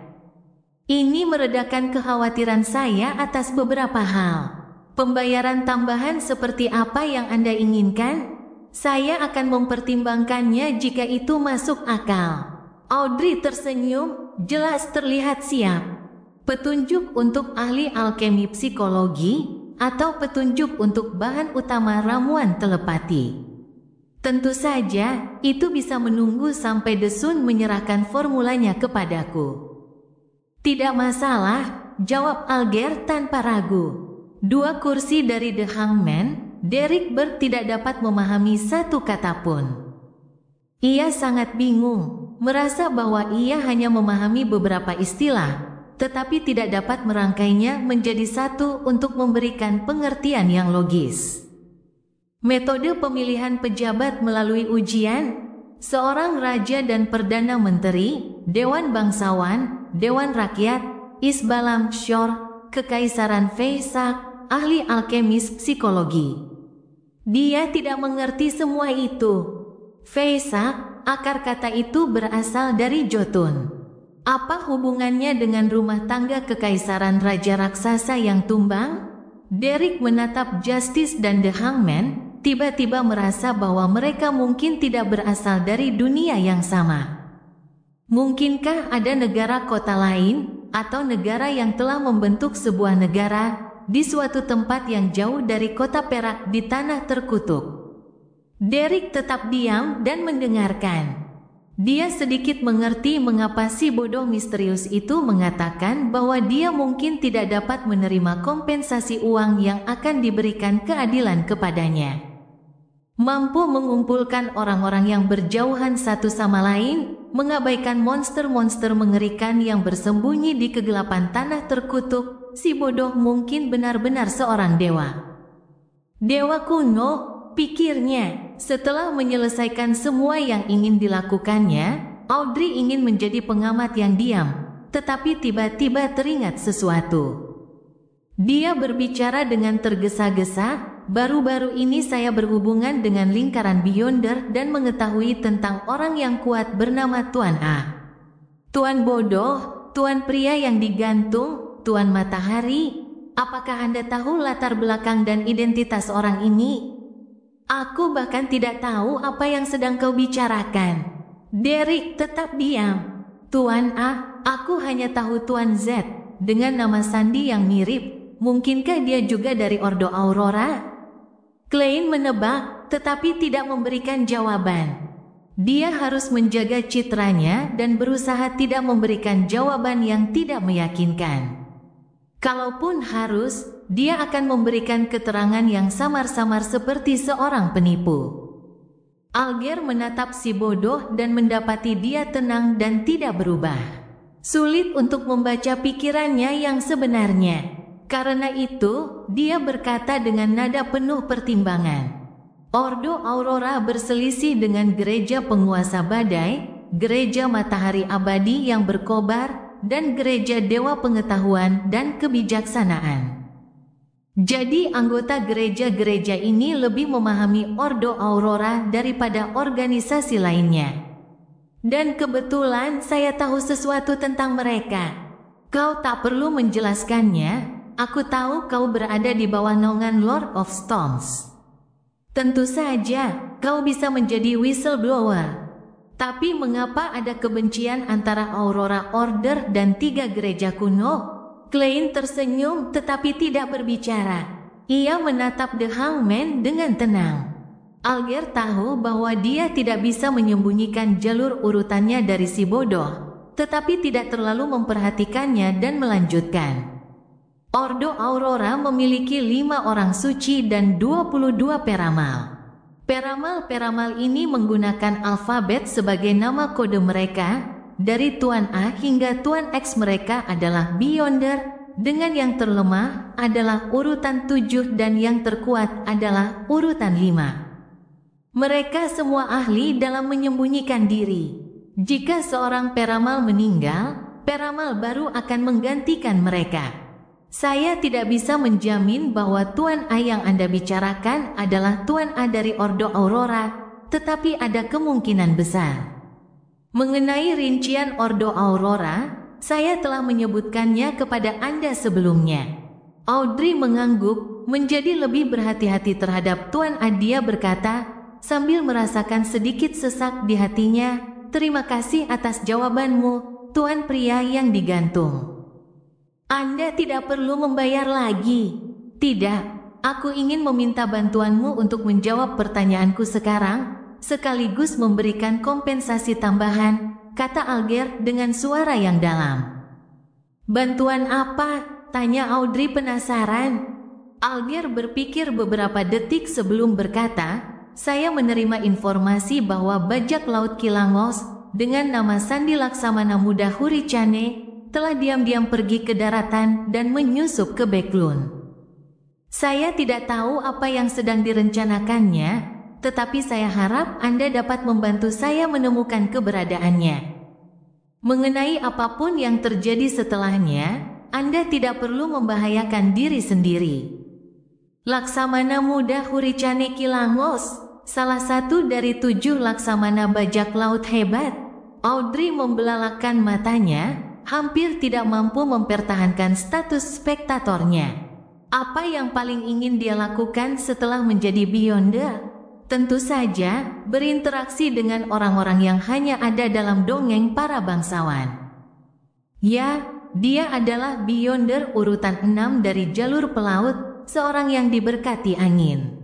Speaker 2: Ini meredakan kekhawatiran saya atas beberapa hal. Pembayaran tambahan seperti apa yang Anda inginkan? Saya akan mempertimbangkannya jika itu masuk akal." Audrey tersenyum, jelas terlihat siap. Petunjuk untuk ahli alkemi psikologi atau petunjuk untuk bahan utama ramuan telepati? Tentu saja, itu bisa menunggu sampai Desun menyerahkan formulanya kepadaku. Tidak masalah, jawab Alger tanpa ragu. 2 kursi dari The Hangman, Derek Burt tidak dapat memahami satu kata pun. Ia sangat bingung, merasa bahwa ia hanya memahami beberapa istilah, tetapi tidak dapat merangkainya menjadi satu untuk memberikan pengertian yang logis. Metode pemilihan pejabat melalui ujian, seorang raja dan perdana menteri, dewan bangsawan, dewan rakyat, Isbalam Shor, kekaisaran Feisak, ahli alkemis psikologi. Dia tidak mengerti semua itu. Feisak, akar kata itu berasal dari Jotun. Apa hubungannya dengan rumah tangga kekaisaran raja raksasa yang tumbang? Derek menatap Justice dan The Hangman, tiba-tiba merasa bahwa mereka mungkin tidak berasal dari dunia yang sama. Mungkinkah ada negara kota lain, atau negara yang telah membentuk sebuah negara, di suatu tempat yang jauh dari kota perak di tanah terkutuk? Derek tetap diam dan mendengarkan. Dia sedikit mengerti mengapa si bodoh misterius itu mengatakan bahwa dia mungkin tidak dapat menerima kompensasi uang yang akan diberikan keadilan kepadanya. Mampu mengumpulkan orang-orang yang berjauhan satu sama lain, mengabaikan monster-monster mengerikan yang bersembunyi di kegelapan tanah terkutuk, si bodoh mungkin benar-benar seorang dewa. Dewa kuno, pikirnya. Setelah menyelesaikan semua yang ingin dilakukannya, Audrey ingin menjadi pengamat yang diam, tetapi tiba-tiba teringat sesuatu. Dia berbicara dengan tergesa-gesa, "Baru-baru ini saya berhubungan dengan lingkaran Beyonder dan mengetahui tentang orang yang kuat bernama Tuan A. Tuan bodoh, Tuan pria yang digantung, Tuan matahari. Apakah Anda tahu latar belakang dan identitas orang ini?" "Aku bahkan tidak tahu apa yang sedang kau bicarakan." Derek tetap diam. "Tuan A, aku hanya tahu Tuan Z, dengan nama sandi yang mirip. Mungkinkah dia juga dari Ordo Aurora?" Klein menebak, tetapi tidak memberikan jawaban. Dia harus menjaga citranya dan berusaha tidak memberikan jawaban yang tidak meyakinkan. Kalaupun harus, dia akan memberikan keterangan yang samar-samar seperti seorang penipu. Alger menatap si bodoh dan mendapati dia tenang dan tidak berubah. Sulit untuk membaca pikirannya yang sebenarnya. Karena itu, dia berkata dengan nada penuh pertimbangan. Ordo Aurora berselisih dengan gereja penguasa badai, gereja matahari abadi yang berkobar, dan gereja dewa pengetahuan dan kebijaksanaan. Jadi anggota gereja-gereja ini lebih memahami Ordo Aurora daripada organisasi lainnya. Dan kebetulan saya tahu sesuatu tentang mereka. Kau tak perlu menjelaskannya, aku tahu kau berada di bawah naungan Lord of Storms. Tentu saja, kau bisa menjadi whistleblower. Tapi mengapa ada kebencian antara Aurora Order dan 3 gereja kuno? Klein tersenyum tetapi tidak berbicara. Ia menatap The Hangman dengan tenang. Alger tahu bahwa dia tidak bisa menyembunyikan jalur urutannya dari si bodoh, tetapi tidak terlalu memperhatikannya dan melanjutkan. Ordo Aurora memiliki 5 orang suci dan 22 peramal. Peramal-peramal ini menggunakan alfabet sebagai nama kode mereka, dari Tuan A hingga Tuan X mereka adalah Beyonder, dengan yang terlemah adalah urutan 7 dan yang terkuat adalah urutan 5. Mereka semua ahli dalam menyembunyikan diri. Jika seorang peramal meninggal, peramal baru akan menggantikan mereka. Saya tidak bisa menjamin bahwa Tuan A yang Anda bicarakan adalah Tuan A dari Ordo Aurora, tetapi ada kemungkinan besar. Mengenai rincian Ordo Aurora, saya telah menyebutkannya kepada Anda sebelumnya. Audrey mengangguk, menjadi lebih berhati-hati terhadap Tuan A. Dia berkata, sambil merasakan sedikit sesak di hatinya, "Terima kasih atas jawabanmu, Tuan pria yang digantung. Anda tidak perlu membayar lagi." "Tidak, aku ingin meminta bantuanmu untuk menjawab pertanyaanku sekarang, sekaligus memberikan kompensasi tambahan," kata Alger dengan suara yang dalam. "Bantuan apa?" tanya Audrey penasaran. Alger berpikir beberapa detik sebelum berkata, "Saya menerima informasi bahwa bajak laut Kilangos dengan nama Sandi Laksamana Muda Huricane telah diam-diam pergi ke daratan dan menyusup ke Backlund. Saya tidak tahu apa yang sedang direncanakannya, tetapi saya harap Anda dapat membantu saya menemukan keberadaannya. Mengenai apapun yang terjadi setelahnya, Anda tidak perlu membahayakan diri sendiri." Laksamana Muda Huricane Kilangos, salah satu dari 7 laksamana bajak laut hebat. Audrey membelalakkan matanya, hampir tidak mampu mempertahankan status spektatornya. Apa yang paling ingin dia lakukan setelah menjadi Beyonder? Tentu saja, berinteraksi dengan orang-orang yang hanya ada dalam dongeng para bangsawan. Ya, dia adalah Beyonder urutan 6 dari jalur pelaut, seorang yang diberkati angin.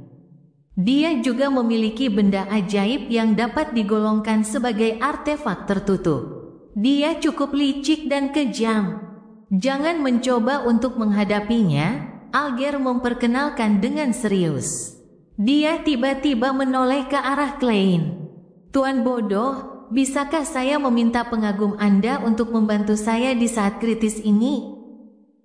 Speaker 2: Dia juga memiliki benda ajaib yang dapat digolongkan sebagai artefak tertutup. Dia cukup licik dan kejam. Jangan mencoba untuk menghadapinya, Alger memperkenalkan dengan serius. Dia tiba-tiba menoleh ke arah Klein. "Tuan bodoh, bisakah saya meminta pengagum Anda untuk membantu saya di saat kritis ini?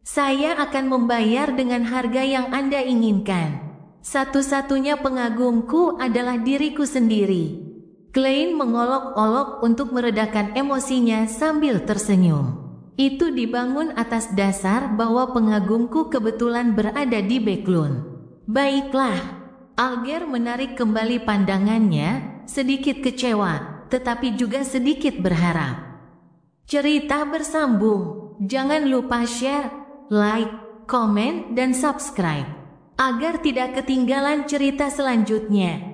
Speaker 2: Saya akan membayar dengan harga yang Anda inginkan. Satu-satunya pengagumku adalah diriku sendiri." Klein mengolok-olok untuk meredakan emosinya sambil tersenyum. "Itu dibangun atas dasar bahwa pengagumku kebetulan berada di Backlund." "Baiklah." Alger menarik kembali pandangannya, sedikit kecewa, tetapi juga sedikit berharap. Cerita bersambung. Jangan lupa share, like, komen, dan subscribe agar tidak ketinggalan cerita selanjutnya.